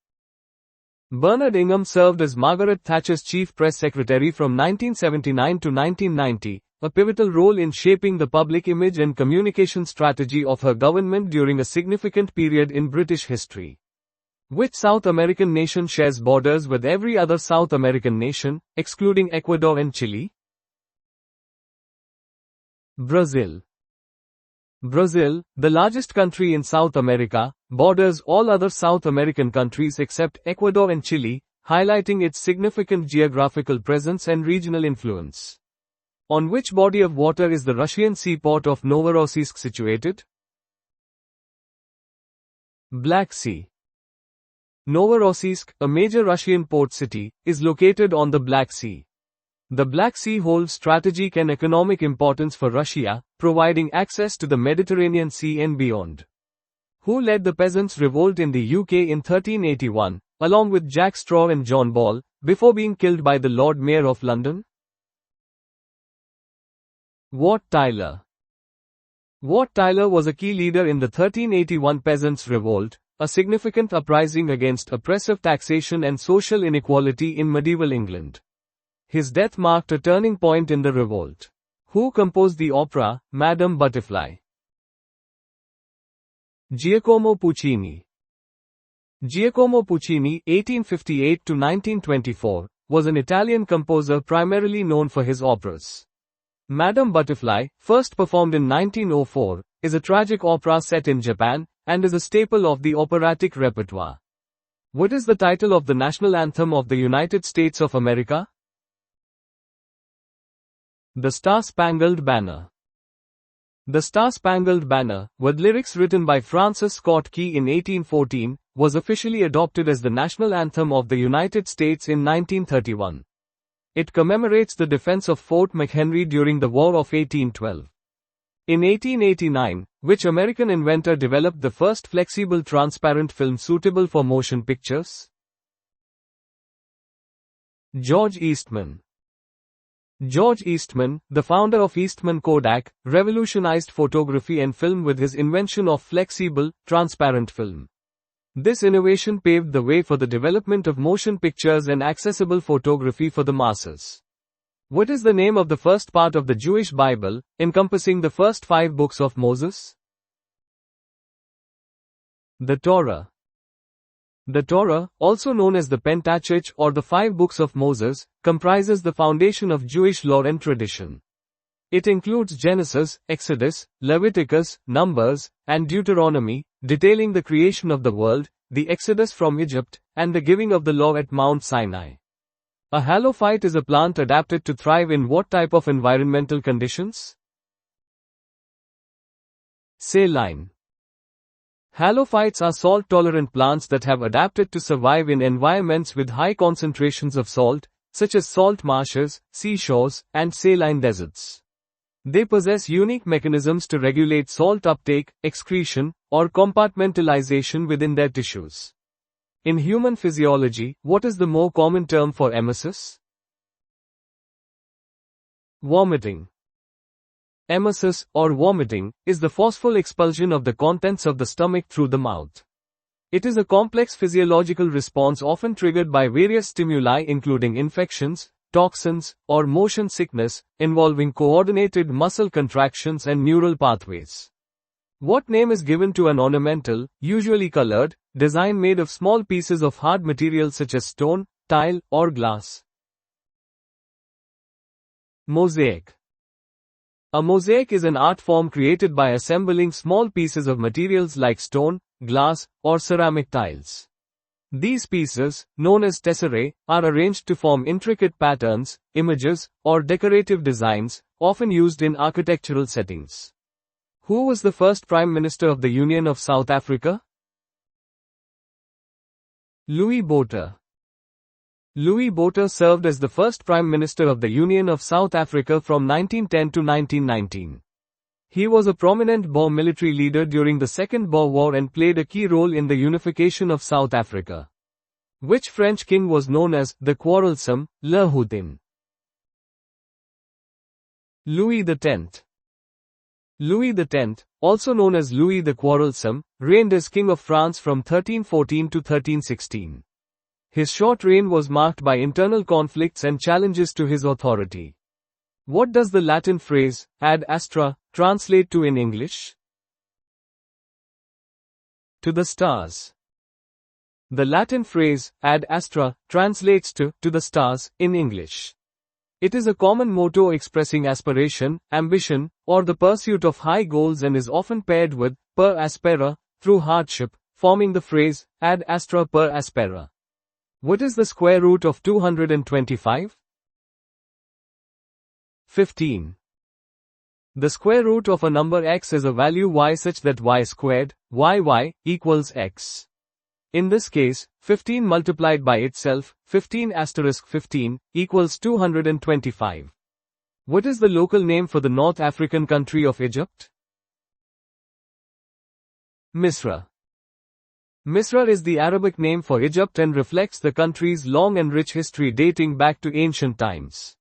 [SPEAKER 1] Bernard Ingham served as Margaret Thatcher's Chief Press Secretary from 1979 to 1990, a pivotal role in shaping the public image and communication strategy of her government during a significant period in British history. Which South American nation shares borders with every other South American nation, excluding Ecuador and Chile? Brazil. Brazil, the largest country in South America, borders all other South American countries except Ecuador and Chile, highlighting its significant geographical presence and regional influence. On which body of water is the Russian seaport of Novorossiysk situated? Black Sea. Novorossiysk, a major Russian port city, is located on the Black Sea. The Black Sea holds strategic and economic importance for Russia, providing access to the Mediterranean Sea and beyond. Who led the Peasants' Revolt in the UK in 1381, along with Jack Straw and John Ball, before being killed by the Lord Mayor of London? Wat Tyler. Wat Tyler was a key leader in the 1381 Peasants' Revolt, a significant uprising against oppressive taxation and social inequality in medieval England. His death marked a turning point in the revolt. Who composed the opera, Madame Butterfly? Giacomo Puccini. Giacomo Puccini, 1858 to 1924, was an Italian composer primarily known for his operas. Madame Butterfly, first performed in 1904, is a tragic opera set in Japan, and is a staple of the operatic repertoire. What is the title of the national anthem of the United States of America? The Star-Spangled Banner. The Star-Spangled Banner, with lyrics written by Francis Scott Key in 1814, was officially adopted as the national anthem of the United States in 1931. It commemorates the defense of Fort McHenry during the War of 1812. In 1889, which American inventor developed the first flexible transparent film suitable for motion pictures? George Eastman. George Eastman, the founder of Eastman Kodak, revolutionized photography and film with his invention of flexible, transparent film. This innovation paved the way for the development of motion pictures and accessible photography for the masses. What is the name of the first part of the Jewish Bible, encompassing the first 5 books of Moses? The Torah. The Torah, also known as the Pentateuch or the 5 books of Moses, comprises the foundation of Jewish law and tradition. It includes Genesis, Exodus, Leviticus, Numbers, and Deuteronomy, detailing the creation of the world, the exodus from Egypt, and the giving of the law at Mount Sinai. A halophyte is a plant adapted to thrive in what type of environmental conditions? Saline. Halophytes are salt-tolerant plants that have adapted to survive in environments with high concentrations of salt, such as salt marshes, seashores, and saline deserts. They possess unique mechanisms to regulate salt uptake, excretion, or compartmentalization within their tissues. In human physiology, what is the more common term for emesis? Vomiting. Emesis, or vomiting, is the forceful expulsion of the contents of the stomach through the mouth. It is a complex physiological response often triggered by various stimuli including infections, toxins, or motion sickness, involving coordinated muscle contractions and neural pathways. What name is given to an ornamental, usually colored, design made of small pieces of hard material such as stone, tile, or glass? Mosaic. A mosaic is an art form created by assembling small pieces of materials like stone, glass, or ceramic tiles. These pieces, known as tesserae, are arranged to form intricate patterns, images, or decorative designs, often used in architectural settings. Who was the first Prime Minister of the Union of South Africa? Louis Botha. Louis Botha served as the first Prime Minister of the Union of South Africa from 1910 to 1919. He was a prominent Boer military leader during the Second Boer War and played a key role in the unification of South Africa. Which French king was known as the Quarrelsome, Le Hutin? Louis X. Louis X, also known as Louis the Quarrelsome, reigned as King of France from 1314 to 1316. His short reign was marked by internal conflicts and challenges to his authority. What does the Latin phrase, ad astra, translate to in English? To the stars. The Latin phrase, ad astra, translates to the stars, in English. It is a common motto expressing aspiration, ambition, or the pursuit of high goals and is often paired with, per aspera, through hardship, forming the phrase, ad astra per aspera. What is the square root of 225? 15. The square root of a number x is a value y such that y squared, y equals x. In this case, 15 multiplied by itself, 15 asterisk 15, equals 225. What is the local name for the North African country of Egypt? Misra. Misra is the Arabic name for Egypt and reflects the country's long and rich history dating back to ancient times.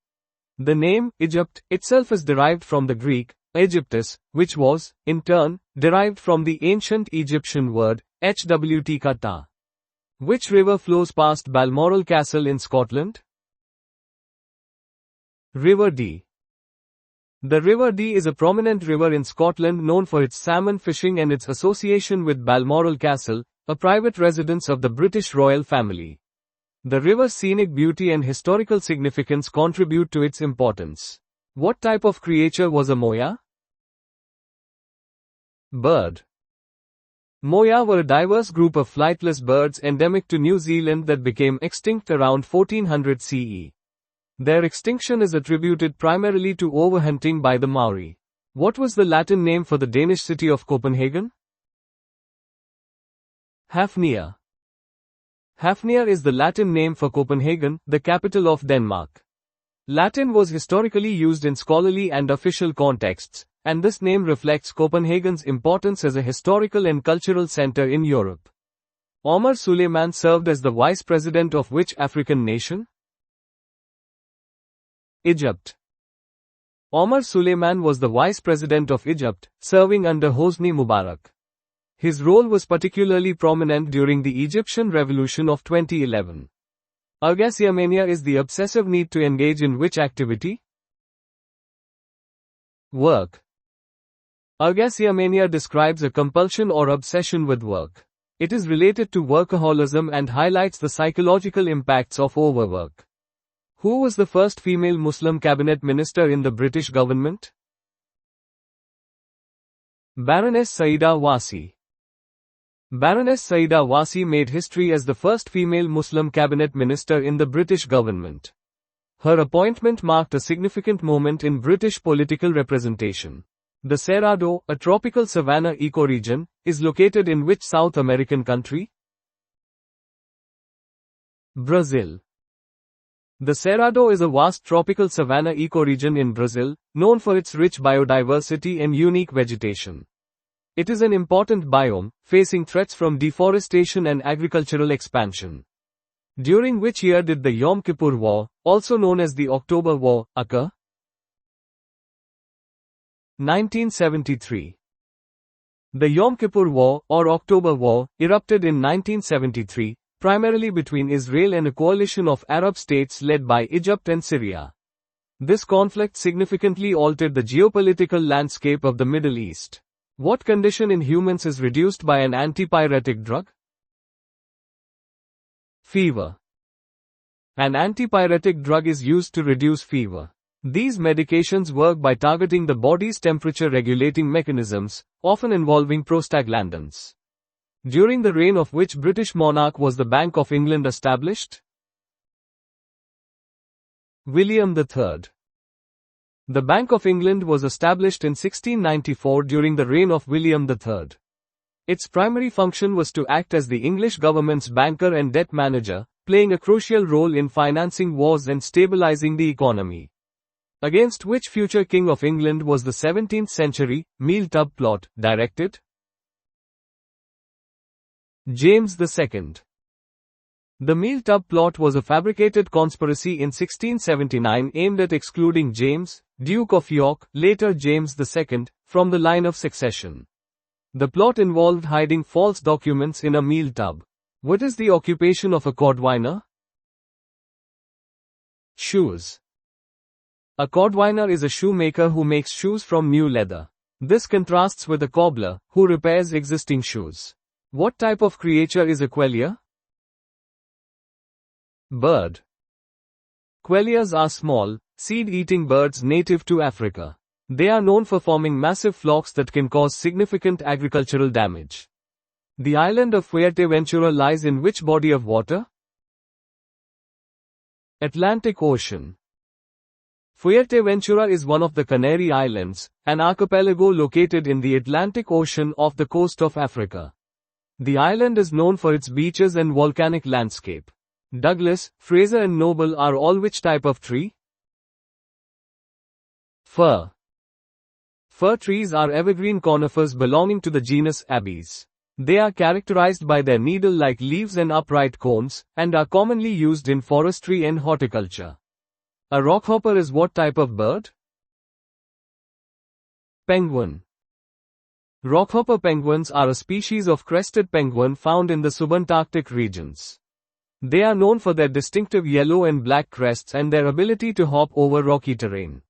[SPEAKER 1] The name, Egypt, itself is derived from the Greek, Aegyptus, which was, in turn, derived from the ancient Egyptian word, hwt kata. Which river flows past Balmoral Castle in Scotland? River Dee. The River Dee is a prominent river in Scotland known for its salmon fishing and its association with Balmoral Castle, a private residence of the British royal family. The river's scenic beauty and historical significance contribute to its importance. What type of creature was a moya? Bird. Moa were a diverse group of flightless birds endemic to New Zealand that became extinct around 1400 CE. Their extinction is attributed primarily to overhunting by the Maori. What was the Latin name for the Danish city of Copenhagen? Hafnia. Hafnia is the Latin name for Copenhagen, the capital of Denmark. Latin was historically used in scholarly and official contexts, and this name reflects Copenhagen's importance as a historical and cultural center in Europe. Omar Suleiman served as the vice president of which African nation? Egypt. Omar Suleiman was the vice president of Egypt, serving under Hosni Mubarak. His role was particularly prominent during the Egyptian Revolution of 2011. Ergasiamania is the obsessive need to engage in which activity? Work. Ergasiamania describes a compulsion or obsession with work. It is related to workaholism and highlights the psychological impacts of overwork. Who was the first female Muslim cabinet minister in the British government? Baroness Saida Wasi. Baroness Saida Wasi made history as the first female Muslim cabinet minister in the British government. Her appointment marked a significant moment in British political representation. The Cerrado, a tropical savanna ecoregion, is located in which South American country? Brazil. The Cerrado is a vast tropical savanna ecoregion in Brazil, known for its rich biodiversity and unique vegetation. It is an important biome, facing threats from deforestation and agricultural expansion. During which year did the Yom Kippur War, also known as the October War, occur? 1973. The Yom Kippur War, or October War, erupted in 1973, primarily between Israel and a coalition of Arab states led by Egypt and Syria. This conflict significantly altered the geopolitical landscape of the Middle East. What condition in humans is reduced by an antipyretic drug? Fever. An antipyretic drug is used to reduce fever. These medications work by targeting the body's temperature regulating mechanisms, often involving prostaglandins. During the reign of which British monarch was the Bank of England established? William III. The Bank of England was established in 1694 during the reign of William III. Its primary function was to act as the English government's banker and debt manager, playing a crucial role in financing wars and stabilizing the economy. Against which future King of England was the 17th century meal tub plot directed? James II. The meal tub plot was a fabricated conspiracy in 1679 aimed at excluding James, Duke of York, later James II, from the line of succession. The plot involved hiding false documents in a meal tub. What is the occupation of a cordwainer? Shoes. A cordwainer is a shoemaker who makes shoes from new leather. This contrasts with a cobbler, who repairs existing shoes. What type of creature is a quelea? Bird. Queleas are small, seed-eating birds native to Africa. They are known for forming massive flocks that can cause significant agricultural damage. The island of Fuerteventura lies in which body of water? Atlantic Ocean. Fuerteventura is one of the Canary Islands, an archipelago located in the Atlantic Ocean off the coast of Africa. The island is known for its beaches and volcanic landscape. Douglas, Fraser and Noble are all which type of tree? Fir. Fir trees are evergreen conifers belonging to the genus Abies. They are characterized by their needle-like leaves and upright cones, and are commonly used in forestry and horticulture. A rockhopper is what type of bird? Penguin. Rockhopper penguins are a species of crested penguin found in the subantarctic regions. They are known for their distinctive yellow and black crests and their ability to hop over rocky terrain.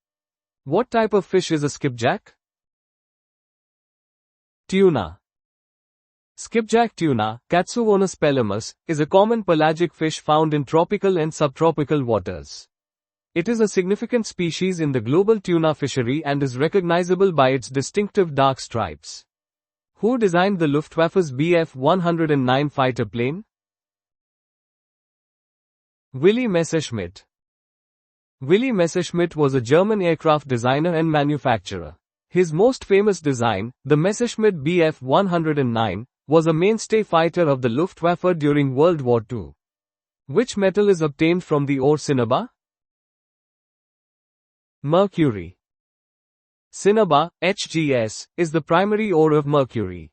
[SPEAKER 1] What type of fish is a skipjack? Tuna. Skipjack tuna, Katsuwonus pelamus, is a common pelagic fish found in tropical and subtropical waters. It is a significant species in the global tuna fishery and is recognizable by its distinctive dark stripes. Who designed the Luftwaffe's Bf-109 fighter plane? Willy Messerschmitt. Willy Messerschmitt was a German aircraft designer and manufacturer. His most famous design, the Messerschmitt Bf-109, was a mainstay fighter of the Luftwaffe during World War II. Which metal is obtained from the ore cinnabar? Mercury. Cinnabar, HGS, is the primary ore of mercury.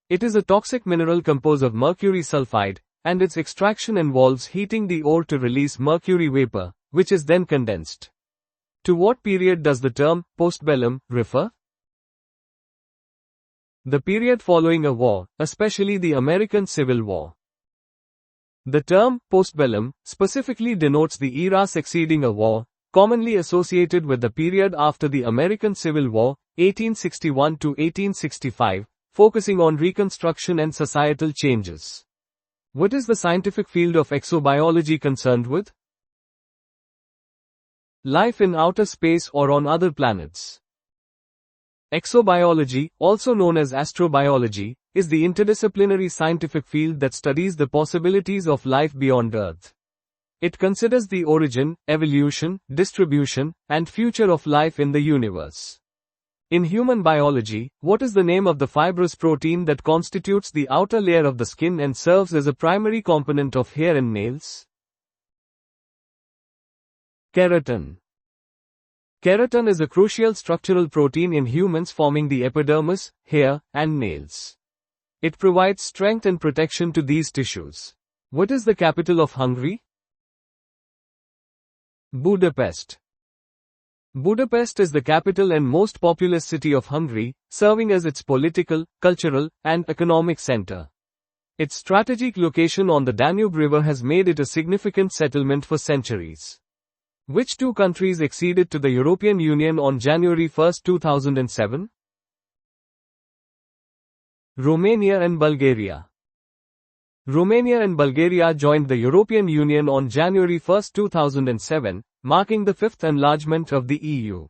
[SPEAKER 1] It is a toxic mineral composed of mercury sulfide, and its extraction involves heating the ore to release mercury vapor, which is then condensed. To what period does the term postbellum refer? The period following a war, especially the American Civil War. The term postbellum specifically denotes the era succeeding a war, commonly associated with the period after the American Civil War, 1861 to 1865, focusing on reconstruction and societal changes. What is the scientific field of exobiology concerned with? Life in outer space or on other planets. Exobiology, also known as astrobiology, is the interdisciplinary scientific field that studies the possibilities of life beyond Earth. It considers the origin, evolution, distribution, and future of life in the universe. In human biology, what is the name of the fibrous protein that constitutes the outer layer of the skin and serves as a primary component of hair and nails? Keratin. Keratin is a crucial structural protein in humans forming the epidermis, hair, and nails. It provides strength and protection to these tissues. What is the capital of Hungary? Budapest. Budapest is the capital and most populous city of Hungary, serving as its political, cultural, and economic center. Its strategic location on the Danube River has made it a significant settlement for centuries. Which two countries acceded to the European Union on January 1, 2007? Romania and Bulgaria. Romania and Bulgaria joined the European Union on January 1, 2007, marking the fifth enlargement of the EU.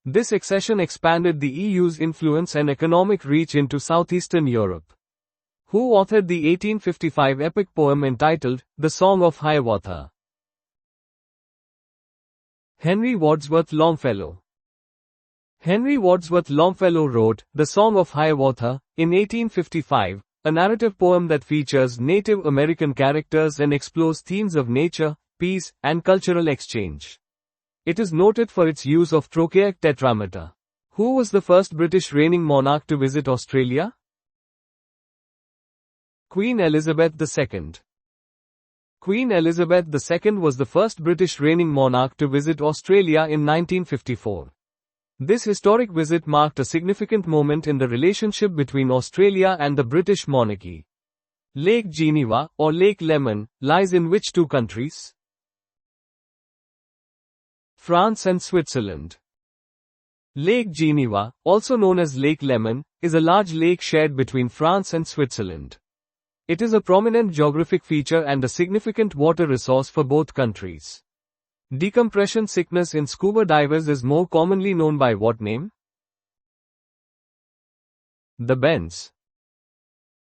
[SPEAKER 1] This accession expanded the EU's influence and economic reach into southeastern Europe. Who authored the 1855 epic poem entitled, The Song of Hiawatha? Henry Wadsworth Longfellow. Henry Wadsworth Longfellow wrote The Song of Hiawatha in 1855, a narrative poem that features Native American characters and explores themes of nature, peace, and cultural exchange. It is noted for its use of trochaic tetrameter. Who was the first British reigning monarch to visit Australia? Queen Elizabeth II. Queen Elizabeth II was the first British reigning monarch to visit Australia in 1954. This historic visit marked a significant moment in the relationship between Australia and the British monarchy. Lake Geneva, or Lake Leman, lies in which two countries? France and Switzerland. Lake Geneva, also known as Lake Leman, is a large lake shared between France and Switzerland. It is a prominent geographic feature and a significant water resource for both countries. Decompression sickness in scuba divers is more commonly known by what name? The bends.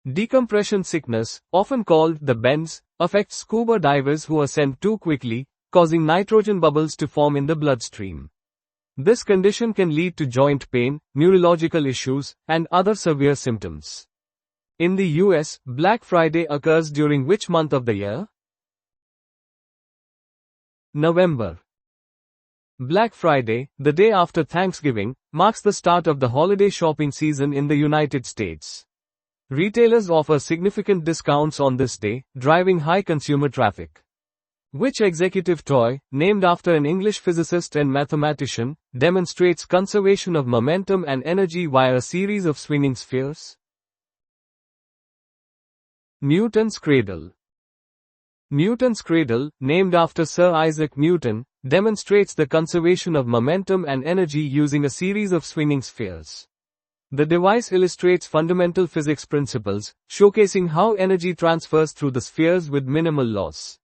[SPEAKER 1] Decompression sickness, often called the bends, affects scuba divers who ascend too quickly, causing nitrogen bubbles to form in the bloodstream. This condition can lead to joint pain, neurological issues, and other severe symptoms. In the US, Black Friday occurs during which month of the year? November. Black Friday, the day after Thanksgiving, marks the start of the holiday shopping season in the United States. Retailers offer significant discounts on this day, driving high consumer traffic. Which executive toy, named after an English physicist and mathematician, demonstrates conservation of momentum and energy via a series of swinging spheres? Newton's cradle. Newton's cradle, named after Sir Isaac Newton, demonstrates the conservation of momentum and energy using a series of swinging spheres. The device illustrates fundamental physics principles, showcasing how energy transfers through the spheres with minimal loss.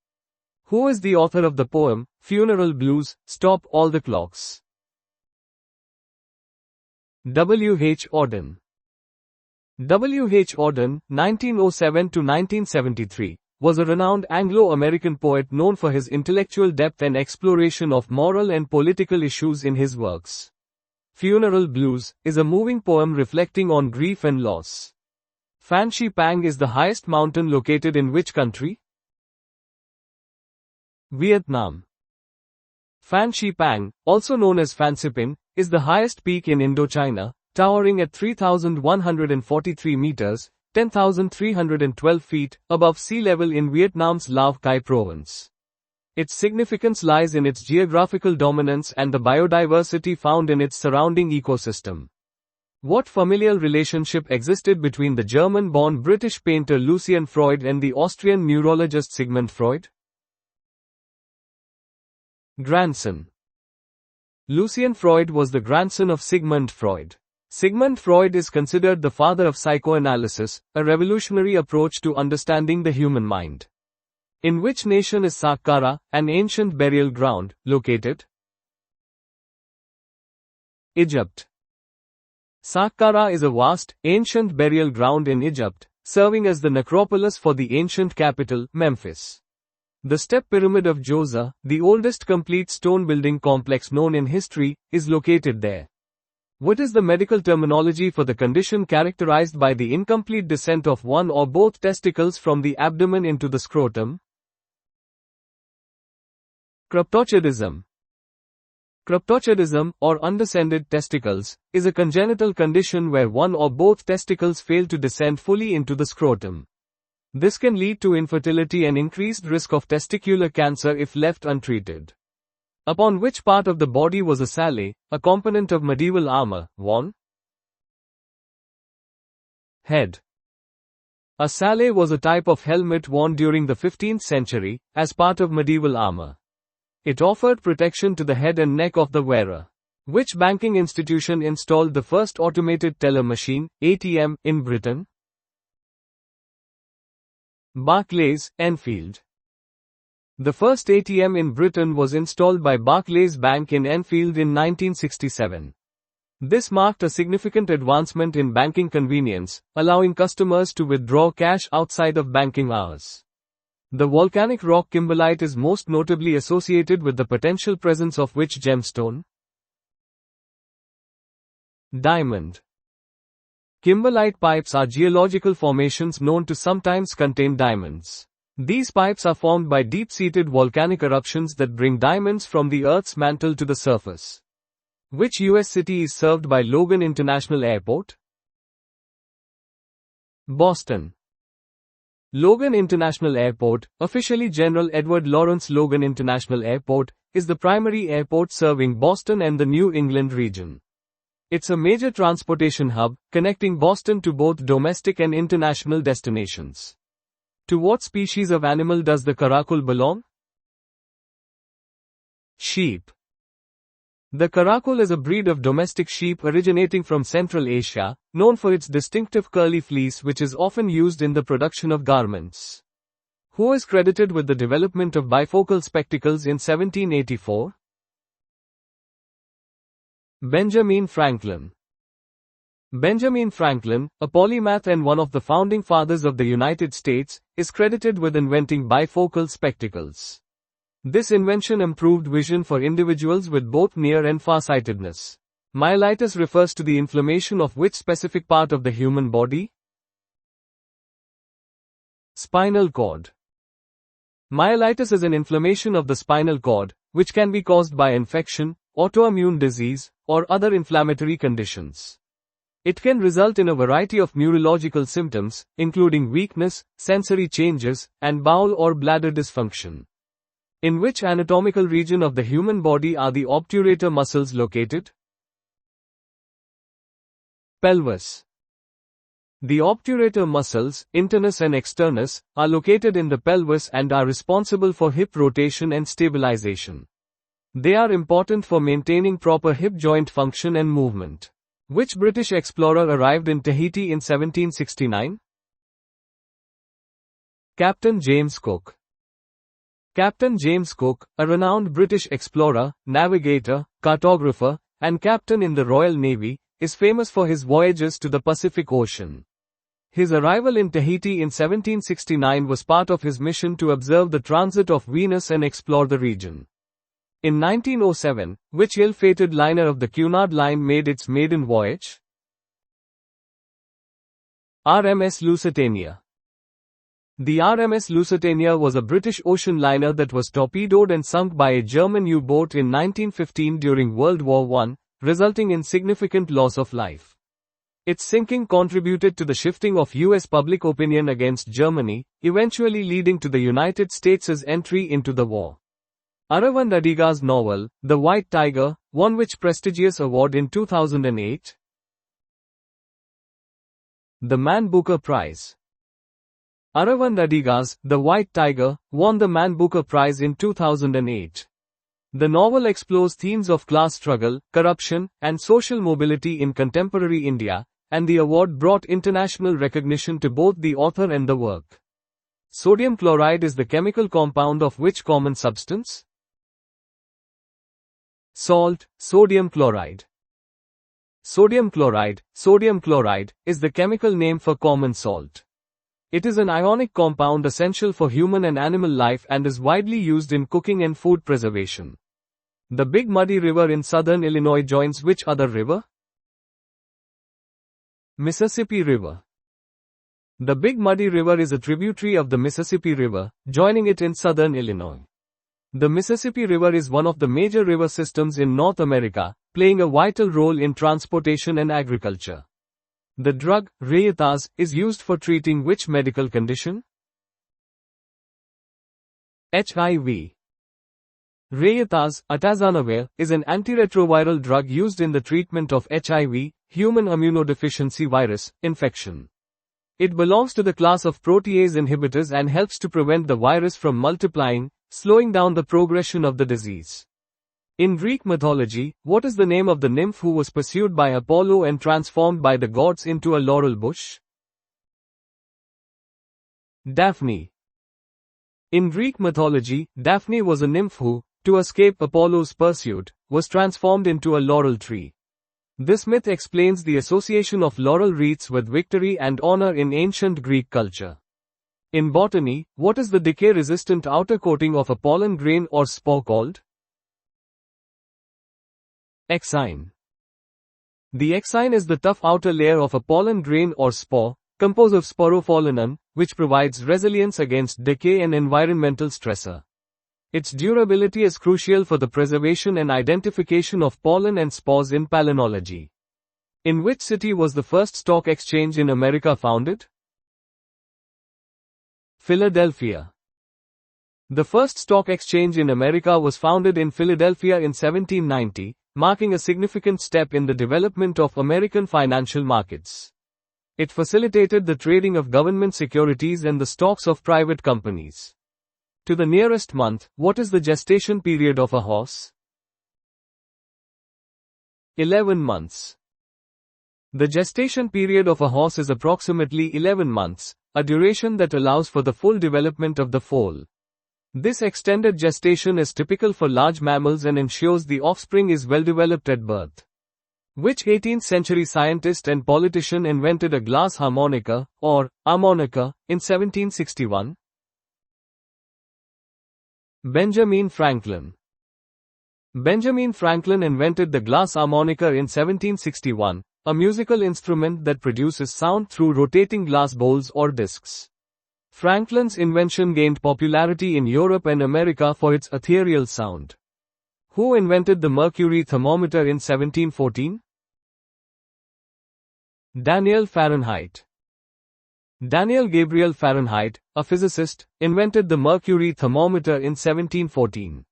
[SPEAKER 1] Who is the author of the poem, Funeral Blues, Stop All the Clocks? W. H. Auden. W. H. Auden, 1907 to 1973, was a renowned Anglo-American poet known for his intellectual depth and exploration of moral and political issues in his works. Funeral Blues is a moving poem reflecting on grief and loss. Phan Xi Pang is the highest mountain located in which country? Vietnam. Phan Xi Pang, also known as Phan Xipin, is the highest peak in Indochina, towering at 3,143 meters, 10,312 feet, above sea level in Vietnam's Lao Cai province. Its significance lies in its geographical dominance and the biodiversity found in its surrounding ecosystem. What familial relationship existed between the German-born British painter Lucian Freud and the Austrian neurologist Sigmund Freud? Grandson. Lucian Freud was the grandson of Sigmund Freud. Sigmund Freud is considered the father of psychoanalysis, a revolutionary approach to understanding the human mind. In which nation is Saqqara, an ancient burial ground, located? Egypt. Saqqara is a vast, ancient burial ground in Egypt, serving as the necropolis for the ancient capital, Memphis. The Step Pyramid of Djoser, the oldest complete stone building complex known in history, is located there. What is the medical terminology for the condition characterized by the incomplete descent of one or both testicles from the abdomen into the scrotum? Cryptorchidism. Cryptorchidism, or undescended testicles, is a congenital condition where one or both testicles fail to descend fully into the scrotum. This can lead to infertility and increased risk of testicular cancer if left untreated. Upon which part of the body was a salle, a component of medieval armor, worn? Head. A salle was a type of helmet worn during the 15th century, as part of medieval armor. It offered protection to the head and neck of the wearer. Which banking institution installed the first automated teller machine, ATM, in Britain? Barclays, Enfield. The first ATM in Britain was installed by Barclays Bank in Enfield in 1967. This marked a significant advancement in banking convenience, allowing customers to withdraw cash outside of banking hours. The volcanic rock kimberlite is most notably associated with the potential presence of which gemstone? Diamond. Kimberlite pipes are geological formations known to sometimes contain diamonds. These pipes are formed by deep-seated volcanic eruptions that bring diamonds from the Earth's mantle to the surface. Which U.S. city is served by Logan International Airport? Boston. Logan International Airport, officially General Edward Lawrence Logan International Airport, is the primary airport serving Boston and the New England region. It's a major transportation hub, connecting Boston to both domestic and international destinations. To what species of animal does the caracal belong? Sheep. The caracal is a breed of domestic sheep originating from Central Asia, known for its distinctive curly fleece which is often used in the production of garments. Who is credited with the development of bifocal spectacles in 1784? Benjamin Franklin. Benjamin Franklin, a polymath and one of the founding fathers of the United States, is credited with inventing bifocal spectacles. This invention improved vision for individuals with both near and farsightedness. Myelitis refers to the inflammation of which specific part of the human body? Spinal cord. Myelitis is an inflammation of the spinal cord, which can be caused by infection, autoimmune disease, or other inflammatory conditions. It can result in a variety of neurological symptoms, including weakness, sensory changes, and bowel or bladder dysfunction. In which anatomical region of the human body are the obturator muscles located? Pelvis. The obturator muscles, internus and externus, are located in the pelvis and are responsible for hip rotation and stabilization. They are important for maintaining proper hip joint function and movement. Which British explorer arrived in Tahiti in 1769? Captain James Cook. Captain James Cook, a renowned British explorer, navigator, cartographer, and captain in the Royal Navy, is famous for his voyages to the Pacific Ocean. His arrival in Tahiti in 1769 was part of his mission to observe the transit of Venus and explore the region. In 1907, which ill-fated liner of the Cunard Line made its maiden voyage? RMS Lusitania. The RMS Lusitania was a British ocean liner that was torpedoed and sunk by a German U-boat in 1915 during World War I, resulting in significant loss of life. Its sinking contributed to the shifting of US public opinion against Germany, eventually leading to the United States' entry into the war. Aravind Adiga's novel, The White Tiger, won which prestigious award in 2008? The Man Booker Prize. Aravind Adiga's The White Tiger won the Man Booker Prize in 2008. The novel explores themes of class struggle, corruption, and social mobility in contemporary India, and the award brought international recognition to both the author and the work. Sodium chloride is the chemical compound of which common substance? Salt, sodium chloride. Sodium chloride is the chemical name for common salt. It is an ionic compound essential for human and animal life and is widely used in cooking and food preservation. The Big Muddy River in southern Illinois joins which other river? Mississippi River. The Big Muddy River is a tributary of the Mississippi River, joining it in southern Illinois. The Mississippi River is one of the major river systems in North America, playing a vital role in transportation and agriculture. The drug, Rayetaz, is used for treating which medical condition? HIV. Rayetaz, atazanavir, is an antiretroviral drug used in the treatment of HIV, human immunodeficiency virus, infection. It belongs to the class of protease inhibitors and helps to prevent the virus from multiplying, slowing down the progression of the disease. In Greek mythology, what is the name of the nymph who was pursued by Apollo and transformed by the gods into a laurel bush? Daphne. In Greek mythology, Daphne was a nymph who, to escape Apollo's pursuit, was transformed into a laurel tree. This myth explains the association of laurel wreaths with victory and honor in ancient Greek culture. In botany, what is the decay-resistant outer coating of a pollen grain or spore called? Exine. The exine is the tough outer layer of a pollen grain or spore, composed of sporopollenin, which provides resilience against decay and environmental stressor. Its durability is crucial for the preservation and identification of pollen and spores in palynology. In which city was the first stock exchange in America founded? Philadelphia. The first stock exchange in America was founded in Philadelphia in 1790, marking a significant step in the development of American financial markets. It facilitated the trading of government securities and the stocks of private companies. To the nearest month, what is the gestation period of a horse? 11 months. The gestation period of a horse is approximately 11 months, a duration that allows for the full development of the foal. This extended gestation is typical for large mammals and ensures the offspring is well developed at birth. Which 18th century scientist and politician invented a glass harmonica, or harmonica, in 1761? Benjamin Franklin. Benjamin Franklin invented the glass harmonica in 1761, a musical instrument that produces sound through rotating glass bowls or discs. Franklin's invention gained popularity in Europe and America for its ethereal sound. Who invented the mercury thermometer in 1714? Daniel Fahrenheit. Daniel Gabriel Fahrenheit, a physicist, invented the mercury thermometer in 1714.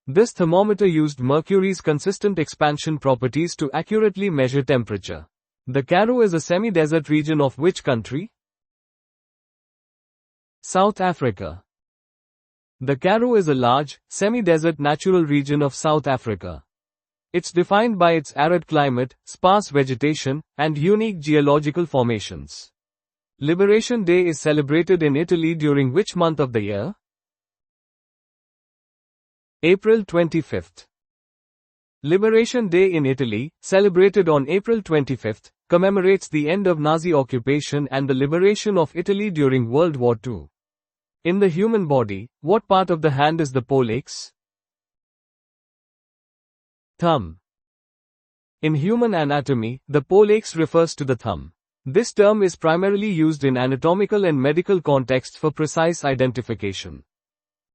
[SPEAKER 1] This thermometer used mercury's consistent expansion properties to accurately measure temperature. The Karoo is a semi-desert region of which country? South Africa. The Karoo is a large, semi-desert natural region of South Africa. It's defined by its arid climate, sparse vegetation, and unique geological formations. Liberation Day is celebrated in Italy during which month of the year? April 25th. Liberation Day in Italy, celebrated on April 25th, commemorates the end of Nazi occupation and the liberation of Italy during World War II. In the human body, what part of the hand is the pollex? Thumb. In human anatomy, the pollex refers to the thumb. This term is primarily used in anatomical and medical contexts for precise identification.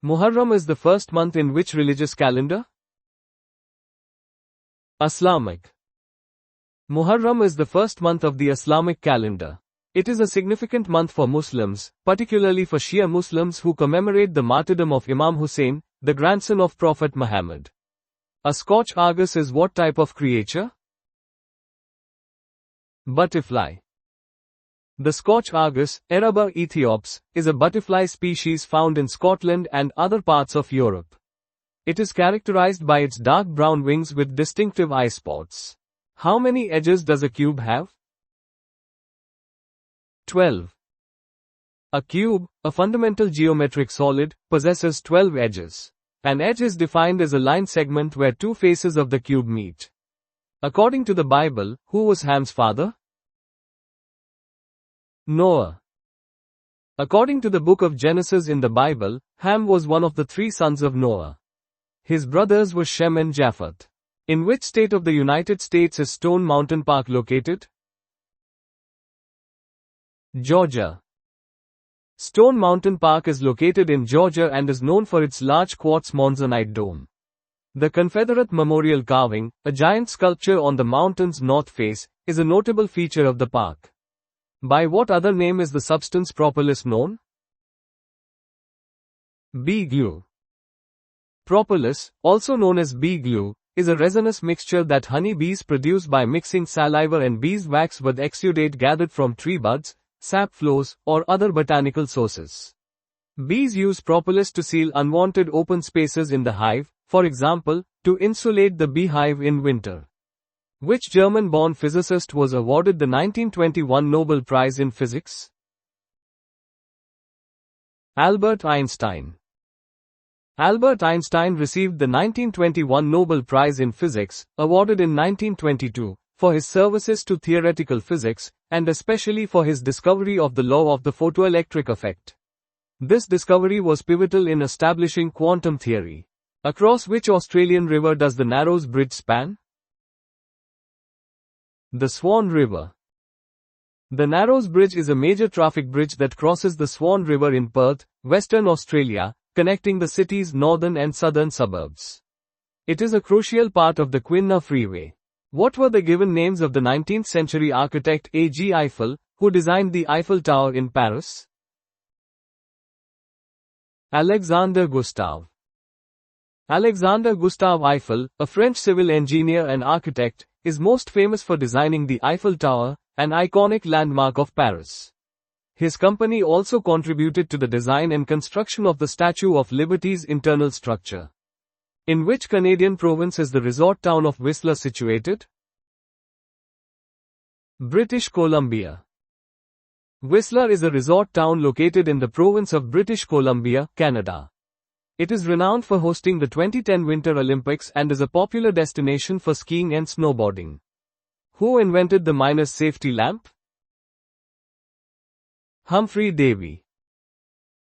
[SPEAKER 1] Muharram is the first month in which religious calendar? Islamic. Muharram is the first month of the Islamic calendar. It is a significant month for Muslims, particularly for Shia Muslims who commemorate the martyrdom of Imam Hussein, the grandson of Prophet Muhammad. A Scotch argus is what type of creature? Butterfly. The Scotch argus, Eraba ethiops, is a butterfly species found in Scotland and other parts of Europe. It is characterized by its dark brown wings with distinctive eye spots. How many edges does a cube have? 12. A cube, a fundamental geometric solid, possesses 12 edges. An edge is defined as a line segment where two faces of the cube meet. According to the Bible, who was Ham's father? Noah. According to the book of Genesis in the Bible, Ham was one of the 3 sons of Noah. His brothers were Shem and Japheth. In which state of the United States is Stone Mountain Park located? Georgia. Stone Mountain Park is located in Georgia and is known for its large quartz monzonite dome. The Confederate memorial carving, a giant sculpture on the mountain's north face, is a notable feature of the park. By what other name is the substance propolis known? Bee glue. Propolis, also known as bee glue, is a resinous mixture that honey bees produce by mixing saliva and beeswax with exudate gathered from tree buds, sap flows, or other botanical sources. Bees use propolis to seal unwanted open spaces in the hive, for example, to insulate the beehive in winter. Which German-born physicist was awarded the 1921 Nobel Prize in Physics? Albert Einstein. Albert Einstein received the 1921 Nobel Prize in Physics, awarded in 1922, for his services to theoretical physics, and especially for his discovery of the law of the photoelectric effect. This discovery was pivotal in establishing quantum theory. Across which Australian river does the Narrows Bridge span? The Swan River. The Narrows Bridge is a major traffic bridge that crosses the Swan River in Perth, Western Australia, connecting the city's northern and southern suburbs. It is a crucial part of the Quinna Freeway. What were the given names of the 19th century architect A.G. Eiffel, who designed the Eiffel Tower in Paris? Alexander Gustave. Alexander Gustave Eiffel, a French civil engineer and architect, is most famous for designing the Eiffel Tower, an iconic landmark of Paris. His company also contributed to the design and construction of the Statue of Liberty's internal structure. In which Canadian province is the resort town of Whistler situated? British Columbia. Whistler is a resort town located in the province of British Columbia, Canada. It is renowned for hosting the 2010 Winter Olympics and is a popular destination for skiing and snowboarding. Who invented the miner's safety lamp? Humphrey Davy.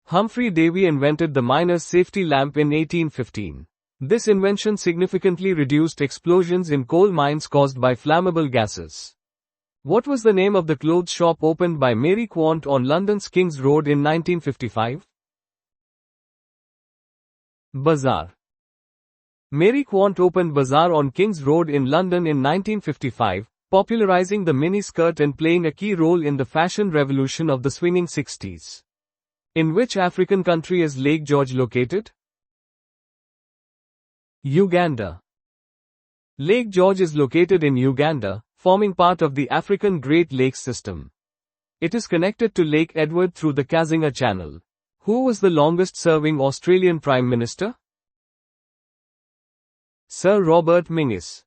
[SPEAKER 1] Humphrey Davy invented the miner's safety lamp in 1815. This invention significantly reduced explosions in coal mines caused by flammable gases. What was the name of the clothes shop opened by Mary Quant on London's King's Road in 1955? Bazaar. Mary Quant opened Bazaar on King's Road in London in 1955, popularizing the mini-skirt and playing a key role in the fashion revolution of the swinging 60s. In which African country is Lake George located? Uganda. Lake George is located in Uganda, forming part of the African Great Lakes system. It is connected to Lake Edward through the Kazinga Channel. Who was the longest-serving Australian Prime Minister? Sir Robert Mingus.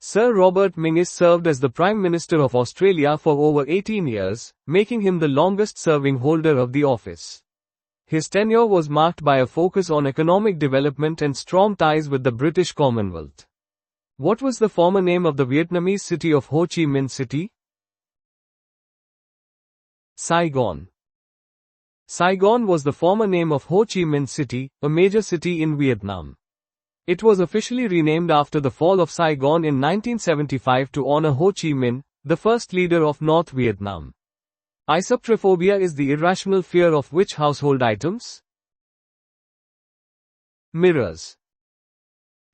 [SPEAKER 1] Sir Robert Mingus served as the Prime Minister of Australia for over 18 years, making him the longest-serving holder of the office. His tenure was marked by a focus on economic development and strong ties with the British Commonwealth. What was the former name of the Vietnamese city of Ho Chi Minh City? Saigon. Saigon was the former name of Ho Chi Minh City, a major city in Vietnam. It was officially renamed after the fall of Saigon in 1975 to honor Ho Chi Minh, the first leader of North Vietnam. Isoptrophobia is the irrational fear of which household items? Mirrors.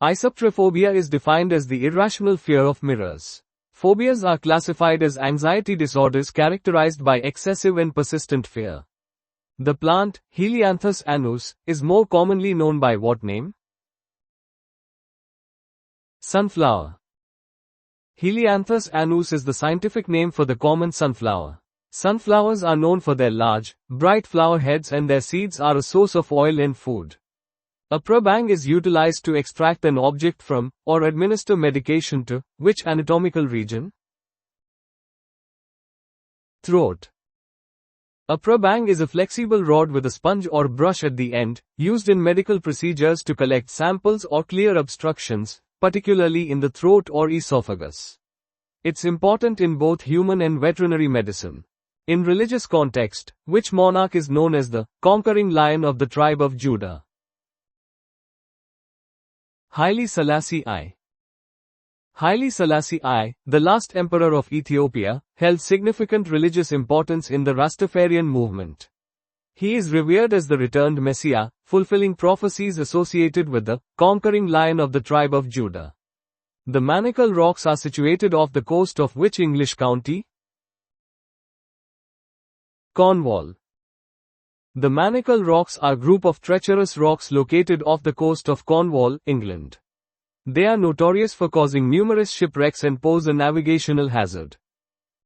[SPEAKER 1] Isoptrophobia is defined as the irrational fear of mirrors. Phobias are classified as anxiety disorders characterized by excessive and persistent fear. The plant, Helianthus annus, is more commonly known by what name? Sunflower. Helianthus annus is the scientific name for the common sunflower. Sunflowers are known for their large, bright flower heads, and their seeds are a source of oil and food. A probang is utilized to extract an object from, or administer medication to, which anatomical region? Throat. A probang is a flexible rod with a sponge or brush at the end, used in medical procedures to collect samples or clear obstructions, particularly in the throat or esophagus. It's important in both human and veterinary medicine. In religious context, which monarch is known as the conquering lion of the tribe of Judah? Haile Selassie I. Haile Selassie I, the last emperor of Ethiopia, held significant religious importance in the Rastafarian movement. He is revered as the returned Messiah, fulfilling prophecies associated with the conquering lion of the tribe of Judah. The Manacle Rocks are situated off the coast of which English county? Cornwall. The Manacle Rocks are a group of treacherous rocks located off the coast of Cornwall, England. They are notorious for causing numerous shipwrecks and pose a navigational hazard.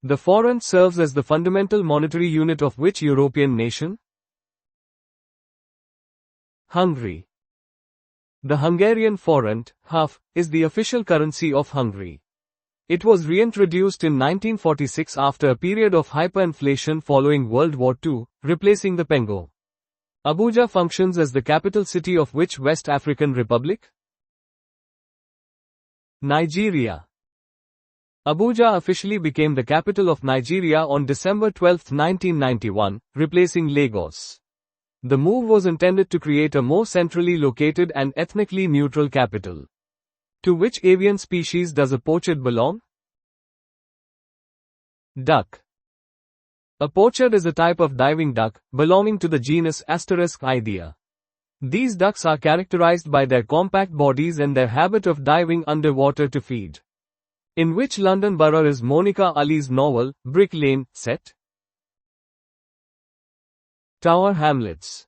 [SPEAKER 1] The forint serves as the fundamental monetary unit of which European nation? Hungary. The Hungarian forint, HUF, is the official currency of Hungary. It was reintroduced in 1946 after a period of hyperinflation following World War II, replacing the pengo. Abuja functions as the capital city of which West African Republic? Nigeria. Abuja officially became the capital of Nigeria on December 12, 1991, replacing Lagos. The move was intended to create a more centrally located and ethnically neutral capital. To which avian species does a pochard belong? Duck. A pochard is a type of diving duck, belonging to the genus Idea. These ducks are characterized by their compact bodies and their habit of diving underwater to feed. In which London borough is Monica Ali's novel, Brick Lane, set? Tower Hamlets.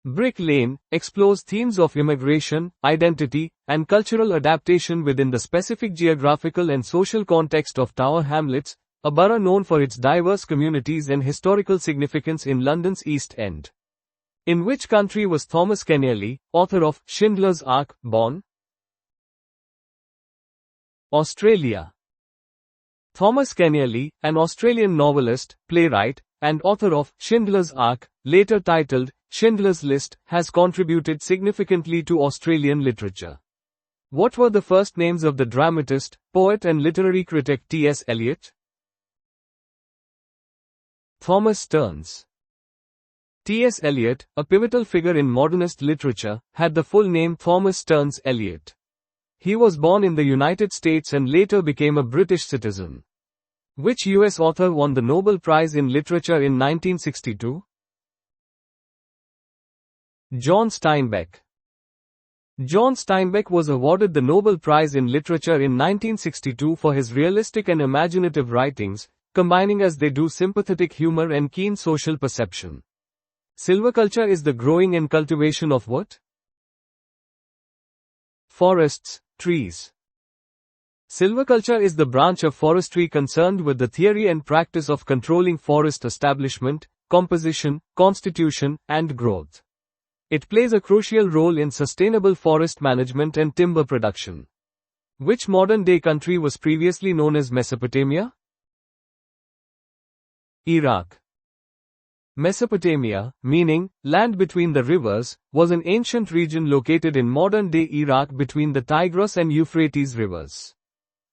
[SPEAKER 1] Brick Lane explores themes of immigration, identity, and cultural adaptation within the specific geographical and social context of Tower Hamlets, a borough known for its diverse communities and historical significance in London's East End. In which country was Thomas Keneally, author of Schindler's Ark, born? Australia. Thomas Keneally, an Australian novelist, playwright, and author of Schindler's Ark, later titled Schindler's List, has contributed significantly to Australian literature. What were the first names of the dramatist, poet and literary critic T.S. Eliot? Thomas Stearns. T.S. Eliot, a pivotal figure in modernist literature, had the full name Thomas Stearns Eliot. He was born in the United States and later became a British citizen. Which U.S. author won the Nobel Prize in Literature in 1962? John Steinbeck. John Steinbeck was awarded the Nobel Prize in Literature in 1962 for his realistic and imaginative writings, combining as they do sympathetic humor and keen social perception. Silviculture is the growing and cultivation of what? Forests, trees. Silviculture is the branch of forestry concerned with the theory and practice of controlling forest establishment, composition, constitution, and growth. It plays a crucial role in sustainable forest management and timber production. Which modern-day country was previously known as Mesopotamia? Iraq. Mesopotamia, meaning land between the rivers, was an ancient region located in modern-day Iraq between the Tigris and Euphrates rivers.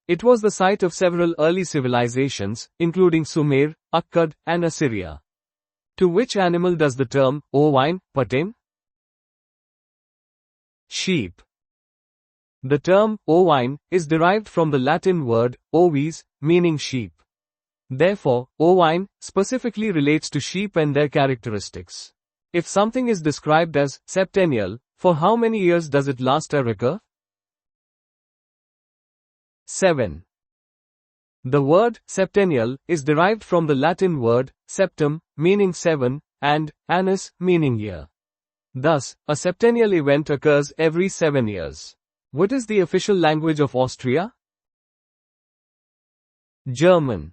[SPEAKER 1] It was the site of several early civilizations, including Sumer, Akkad, and Assyria. To which animal does the term ovine pertain? Sheep. The term ovine is derived from the Latin word ovis, meaning sheep. Therefore, ovine specifically relates to sheep and their characteristics. If something is described as septennial, for how many years does it last or recur? 7. The word septennial is derived from the Latin word septem, meaning 7, and annus, meaning year. Thus, a septennial event occurs every 7 years. What is the official language of Austria? German.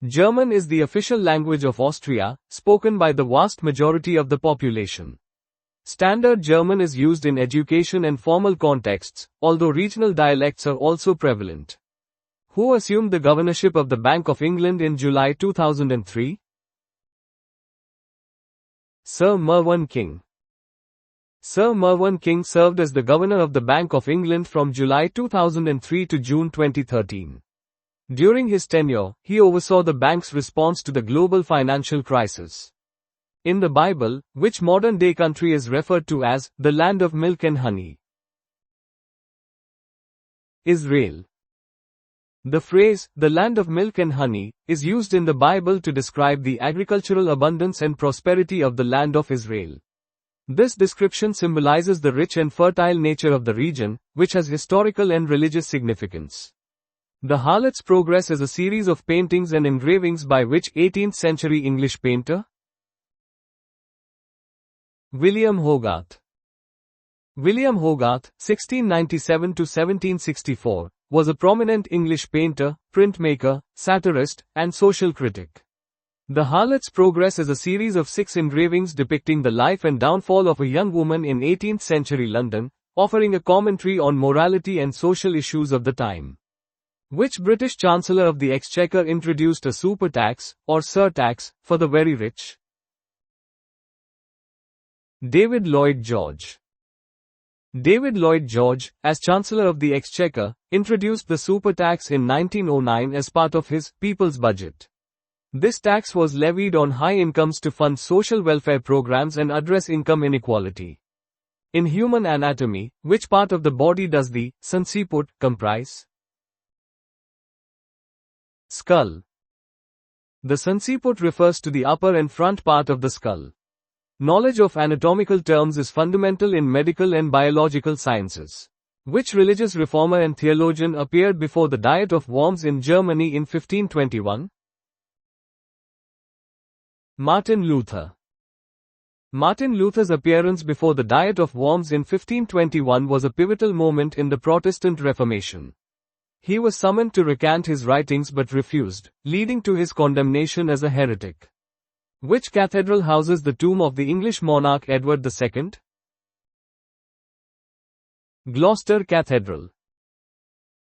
[SPEAKER 1] German is the official language of Austria, spoken by the vast majority of the population. Standard German is used in education and formal contexts, although regional dialects are also prevalent. Who assumed the governorship of the Bank of England in July 2003? Sir Mervyn King. Sir Mervyn King served as the governor of the Bank of England from July 2003 to June 2013. During his tenure, he oversaw the bank's response to the global financial crisis. In the Bible, which modern-day country is referred to as the land of milk and honey? Israel. The phrase, the land of milk and honey, is used in the Bible to describe the agricultural abundance and prosperity of the land of Israel. This description symbolizes the rich and fertile nature of the region, which has historical and religious significance. The Harlot's Progress is a series of paintings and engravings by which 18th-century English painter? William Hogarth. William Hogarth, 1697–1764, was a prominent English painter, printmaker, satirist, and social critic. The Harlot's Progress is a series of 6 engravings depicting the life and downfall of a young woman in 18th-century London, offering a commentary on morality and social issues of the time. Which British Chancellor of the Exchequer introduced a super tax, or surtax, for the very rich? David Lloyd George. David Lloyd George, as Chancellor of the Exchequer, introduced the super tax in 1909 as part of his People's Budget. This tax was levied on high incomes to fund social welfare programs and address income inequality. In human anatomy, which part of the body does the sinciput comprise? Skull. The sinciput refers to the upper and front part of the skull. Knowledge of anatomical terms is fundamental in medical and biological sciences. Which religious reformer and theologian appeared before the Diet of Worms in Germany in 1521? Martin Luther. Martin Luther's appearance before the Diet of Worms in 1521 was a pivotal moment in the Protestant Reformation. He was summoned to recant his writings but refused, leading to his condemnation as a heretic. Which cathedral houses the tomb of the English monarch Edward II? Gloucester Cathedral.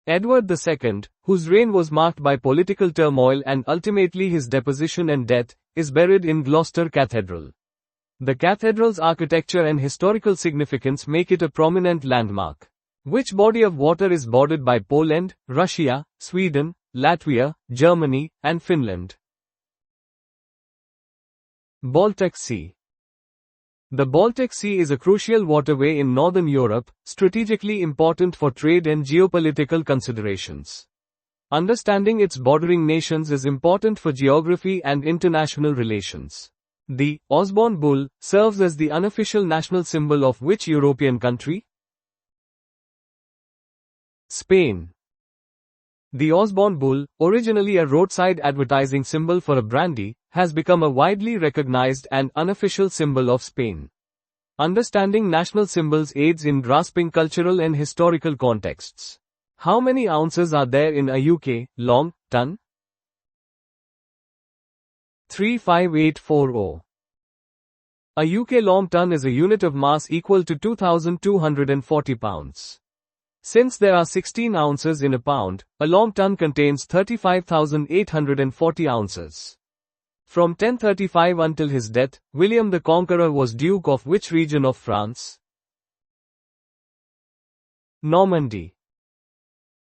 [SPEAKER 1] Edward II, whose reign was marked by political turmoil and ultimately his deposition and death, is buried in Gloucester Cathedral. The cathedral's architecture and historical significance make it a prominent landmark. Which body of water is bordered by Poland, Russia, Sweden, Latvia, Germany, and Finland? Baltic Sea. The Baltic Sea is a crucial waterway in northern Europe, strategically important for trade and geopolitical considerations. Understanding its bordering nations is important for geography and international relations. The Osborne bull serves as the unofficial national symbol of which European country? Spain. The Osborne bull, originally a roadside advertising symbol for a brandy, has become a widely recognized and unofficial symbol of Spain. Understanding national symbols aids in grasping cultural and historical contexts. How many ounces are there in a UK long ton? 35840. A UK long ton is a unit of mass equal to 2,240 pounds. Since there are 16 ounces in a pound, a long ton contains 35,840 ounces. From 1035 until his death, William the Conqueror was Duke of which region of France? Normandy.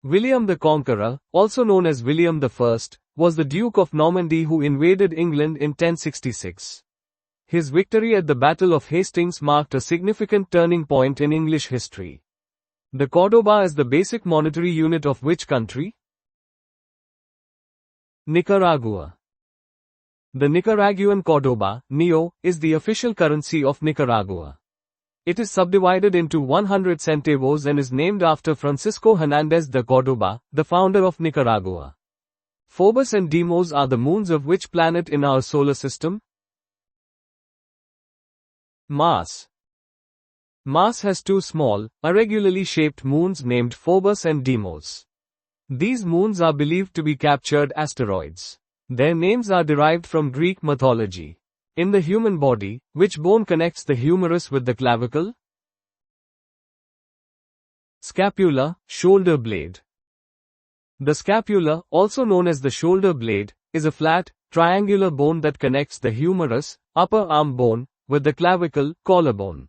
[SPEAKER 1] William the Conqueror, also known as William I, was the Duke of Normandy who invaded England in 1066. His victory at the Battle of Hastings marked a significant turning point in English history. The Cordoba is the basic monetary unit of which country? Nicaragua. The Nicaraguan Cordoba, NIO, is the official currency of Nicaragua. It is subdivided into 100 centavos and is named after Francisco Hernández de Cordoba, the founder of Nicaragua. Phobos and Deimos are the moons of which planet in our solar system? Mars. Mars has two small, irregularly shaped moons named Phobos and Deimos. These moons are believed to be captured asteroids. Their names are derived from Greek mythology. In the human body, which bone connects the humerus with the clavicle? Scapula, shoulder blade. The scapula, also known as the shoulder blade, is a flat, triangular bone that connects the humerus, upper arm bone, with the clavicle, collarbone.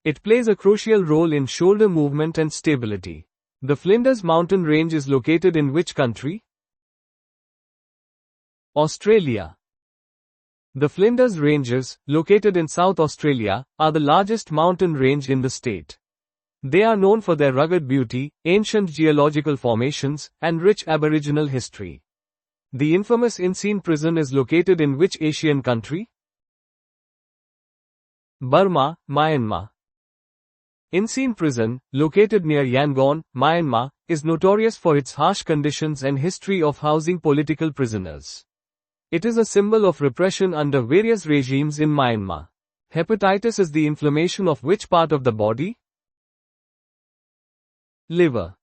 [SPEAKER 1] It plays a crucial role in shoulder movement and stability. The Flinders Mountain Range is located in which country? Australia. The Flinders Ranges, located in South Australia, are the largest mountain range in the state. They are known for their rugged beauty, ancient geological formations, and rich Aboriginal history. The infamous Insein prison is located in which Asian country? Burma, Myanmar. Insein prison, located near Yangon, Myanmar, is notorious for its harsh conditions and history of housing political prisoners. It is a symbol of repression under various regimes in Myanmar. Hepatitis is the inflammation of which part of the body? Liver.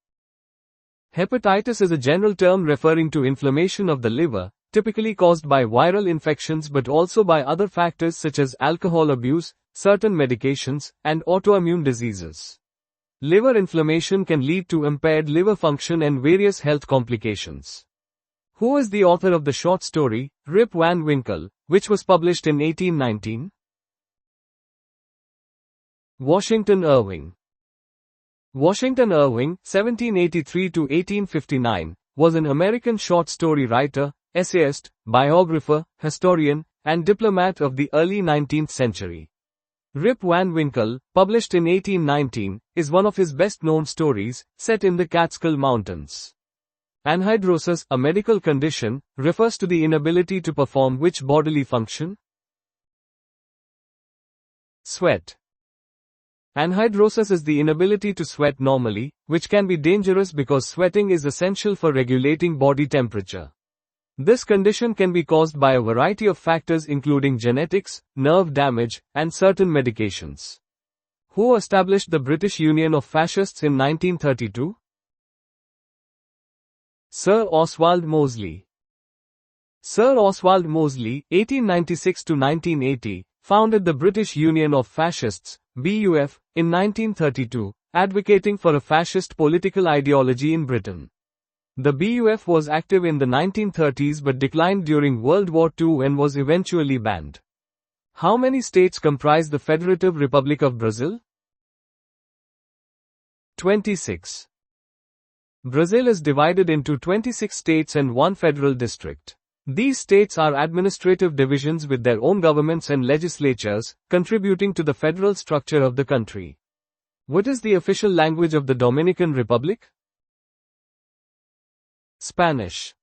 [SPEAKER 1] Hepatitis is a general term referring to inflammation of the liver, typically caused by viral infections but also by other factors such as alcohol abuse, certain medications, and autoimmune diseases. Liver inflammation can lead to impaired liver function and various health complications. Who is the author of the short story, Rip Van Winkle, which was published in 1819? Washington Irving. Washington Irving, 1783–1859, was an American short story writer, essayist, biographer, historian, and diplomat of the early 19th century. Rip Van Winkle, published in 1819, is one of his best-known stories, set in the Catskill Mountains. Anhidrosis, a medical condition, refers to the inability to perform which bodily function? Sweat. Anhidrosis is the inability to sweat normally, which can be dangerous because sweating is essential for regulating body temperature. This condition can be caused by a variety of factors including genetics, nerve damage, and certain medications. Who established the British Union of Fascists in 1932? Sir Oswald Mosley. Sir Oswald Mosley, 1896–1980, founded the British Union of Fascists, BUF, in 1932, advocating for a fascist political ideology in Britain. The BUF was active in the 1930s but declined during World War II and was eventually banned. How many states comprise the Federative Republic of Brazil? 26. Brazil is divided into 26 states and one federal district. These states are administrative divisions with their own governments and legislatures, contributing to the federal structure of the country. What is the official language of the Dominican Republic? Spanish.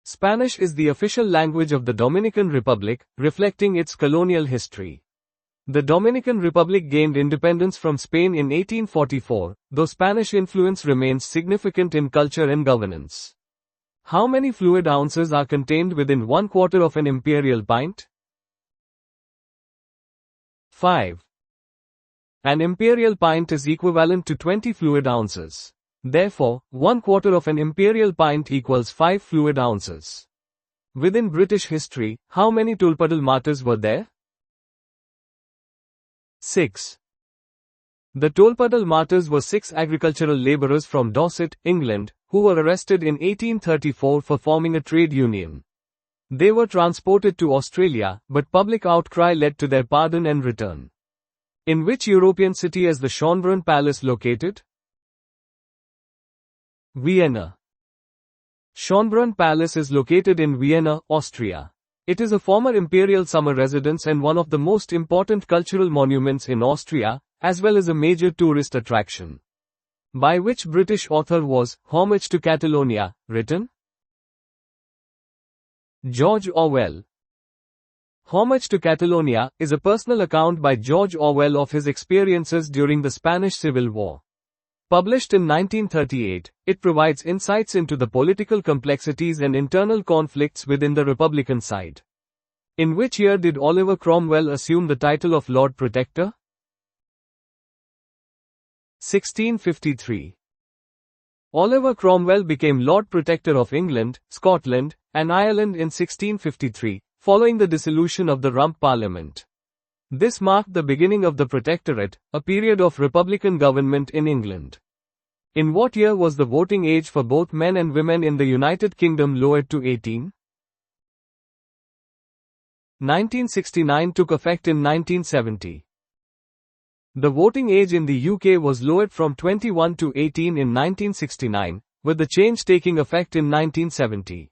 [SPEAKER 1] Spanish is the official language of the Dominican Republic, reflecting its colonial history. The Dominican Republic gained independence from Spain in 1844, though Spanish influence remains significant in culture and governance. How many fluid ounces are contained within 1/4 of an imperial pint? 5. An imperial pint is equivalent to 20 fluid ounces. Therefore, 1/4 of an imperial pint equals 5 fluid ounces. Within British history, how many tulpadal martyrs were there? 6. The Tolpadal martyrs were 6 agricultural laborers from Dorset, England, who were arrested in 1834 for forming a trade union. They were transported to Australia, but public outcry led to their pardon and return. In which European city is the Schönbrunn Palace located? Vienna. Schönbrunn Palace is located in Vienna, Austria. It is a former imperial summer residence and one of the most important cultural monuments in Austria, as well as a major tourist attraction. By which British author was Homage to Catalonia written? George Orwell. Homage to Catalonia is a personal account by George Orwell of his experiences during the Spanish Civil War. Published in 1938, it provides insights into the political complexities and internal conflicts within the Republican side. In which year did Oliver Cromwell assume the title of Lord Protector? 1653. Oliver Cromwell became Lord Protector of England, Scotland, and Ireland in 1653, following the dissolution of the Rump Parliament. This marked the beginning of the Protectorate, a period of Republican government in England. In what year was the voting age for both men and women in the United Kingdom lowered to 18? 1969 took effect in 1970. The voting age in the UK was lowered from 21 to 18 in 1969, with the change taking effect in 1970.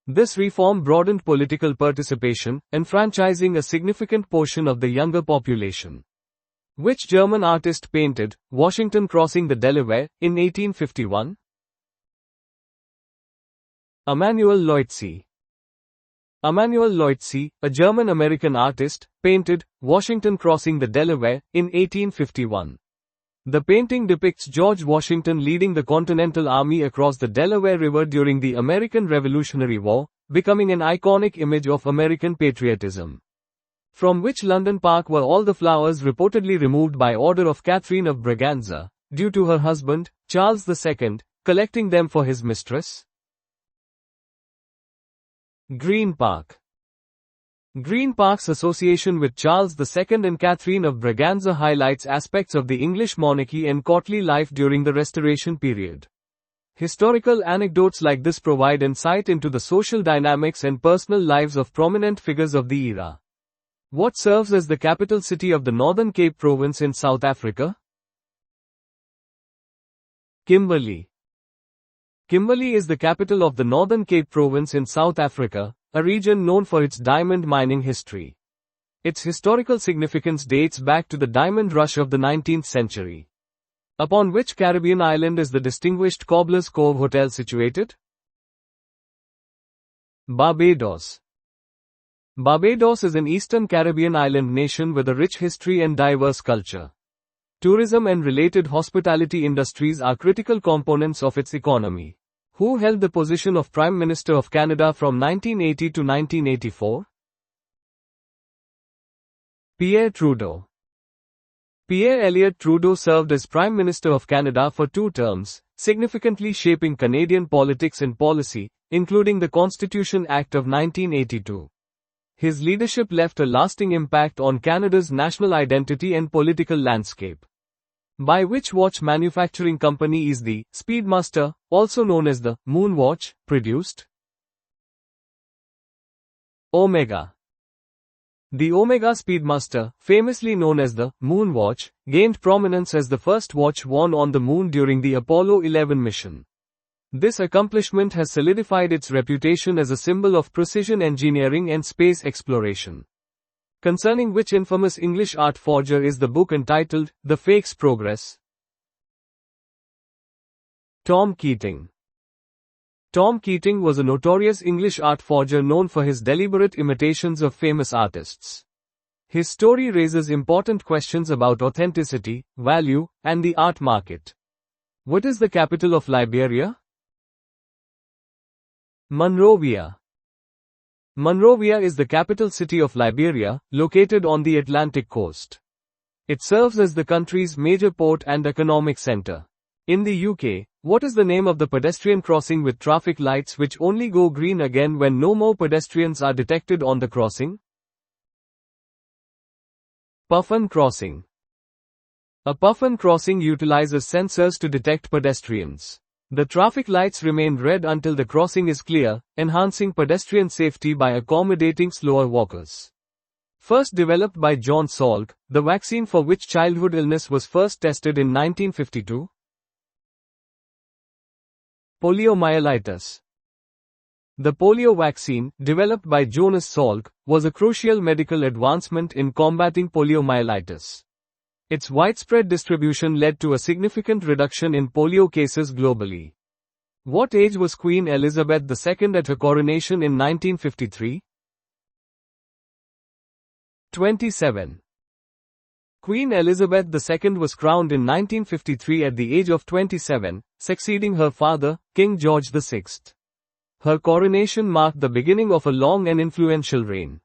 [SPEAKER 1] This reform broadened political participation, enfranchising a significant portion of the younger population. Which German artist painted Washington crossing the Delaware in 1851? Emanuel Leutze. Emanuel Leutze, a German-American artist, painted Washington crossing the Delaware in 1851. The painting depicts George Washington leading the Continental Army across the Delaware River during the American Revolutionary War, becoming an iconic image of American patriotism. From which London park were all the flowers reportedly removed by order of Catherine of Braganza, due to her husband, Charles II, collecting them for his mistress? Green Park. Green Park's association with Charles II and Catherine of Braganza highlights aspects of the English monarchy and courtly life during the Restoration period. Historical anecdotes like this provide insight into the social dynamics and personal lives of prominent figures of the era. What serves as the capital city of the Northern Cape Province in South Africa? Kimberley. Kimberley is the capital of the Northern Cape Province in South Africa, a region known for its diamond mining history. Its historical significance dates back to the diamond rush of the 19th century. Upon which Caribbean island is the distinguished Cobbler's Cove Hotel situated? Barbados. Barbados is an Eastern Caribbean island nation with a rich history and diverse culture. Tourism and related hospitality industries are critical components of its economy. Who held the position of Prime Minister of Canada from 1980 to 1984? Pierre Trudeau. Pierre Elliott Trudeau served as Prime Minister of Canada for 2 terms, significantly shaping Canadian politics and policy, including the Constitution Act of 1982. His leadership left a lasting impact on Canada's national identity and political landscape. By which watch manufacturing company is the Speedmaster, also known as the Moon Watch, produced? Omega. The Omega Speedmaster, famously known as the Moon Watch, gained prominence as the first watch worn on the moon during the Apollo 11 mission. This accomplishment has solidified its reputation as a symbol of precision engineering and space exploration. Concerning which infamous English art forger is the book entitled The Fake's Progress? Tom Keating. Tom Keating was a notorious English art forger known for his deliberate imitations of famous artists. His story raises important questions about authenticity, value, and the art market. What is the capital of Liberia? Monrovia. Monrovia is the capital city of Liberia, located on the Atlantic coast. It serves as the country's major port and economic center. In the UK, what is the name of the pedestrian crossing with traffic lights which only go green again when no more pedestrians are detected on the crossing? Puffin Crossing. A puffin crossing utilizes sensors to detect pedestrians. The traffic lights remain red until the crossing is clear, enhancing pedestrian safety by accommodating slower walkers. First developed by John Salk, the vaccine for which childhood illness was first tested in 1952. Poliomyelitis. The polio vaccine, developed by Jonas Salk, was a crucial medical advancement in combating poliomyelitis. Its widespread distribution led to a significant reduction in polio cases globally. What age was Queen Elizabeth II at her coronation in 1953? 27. Queen Elizabeth II was crowned in 1953 at the age of 27, succeeding her father, King George VI. Her coronation marked the beginning of a long and influential reign.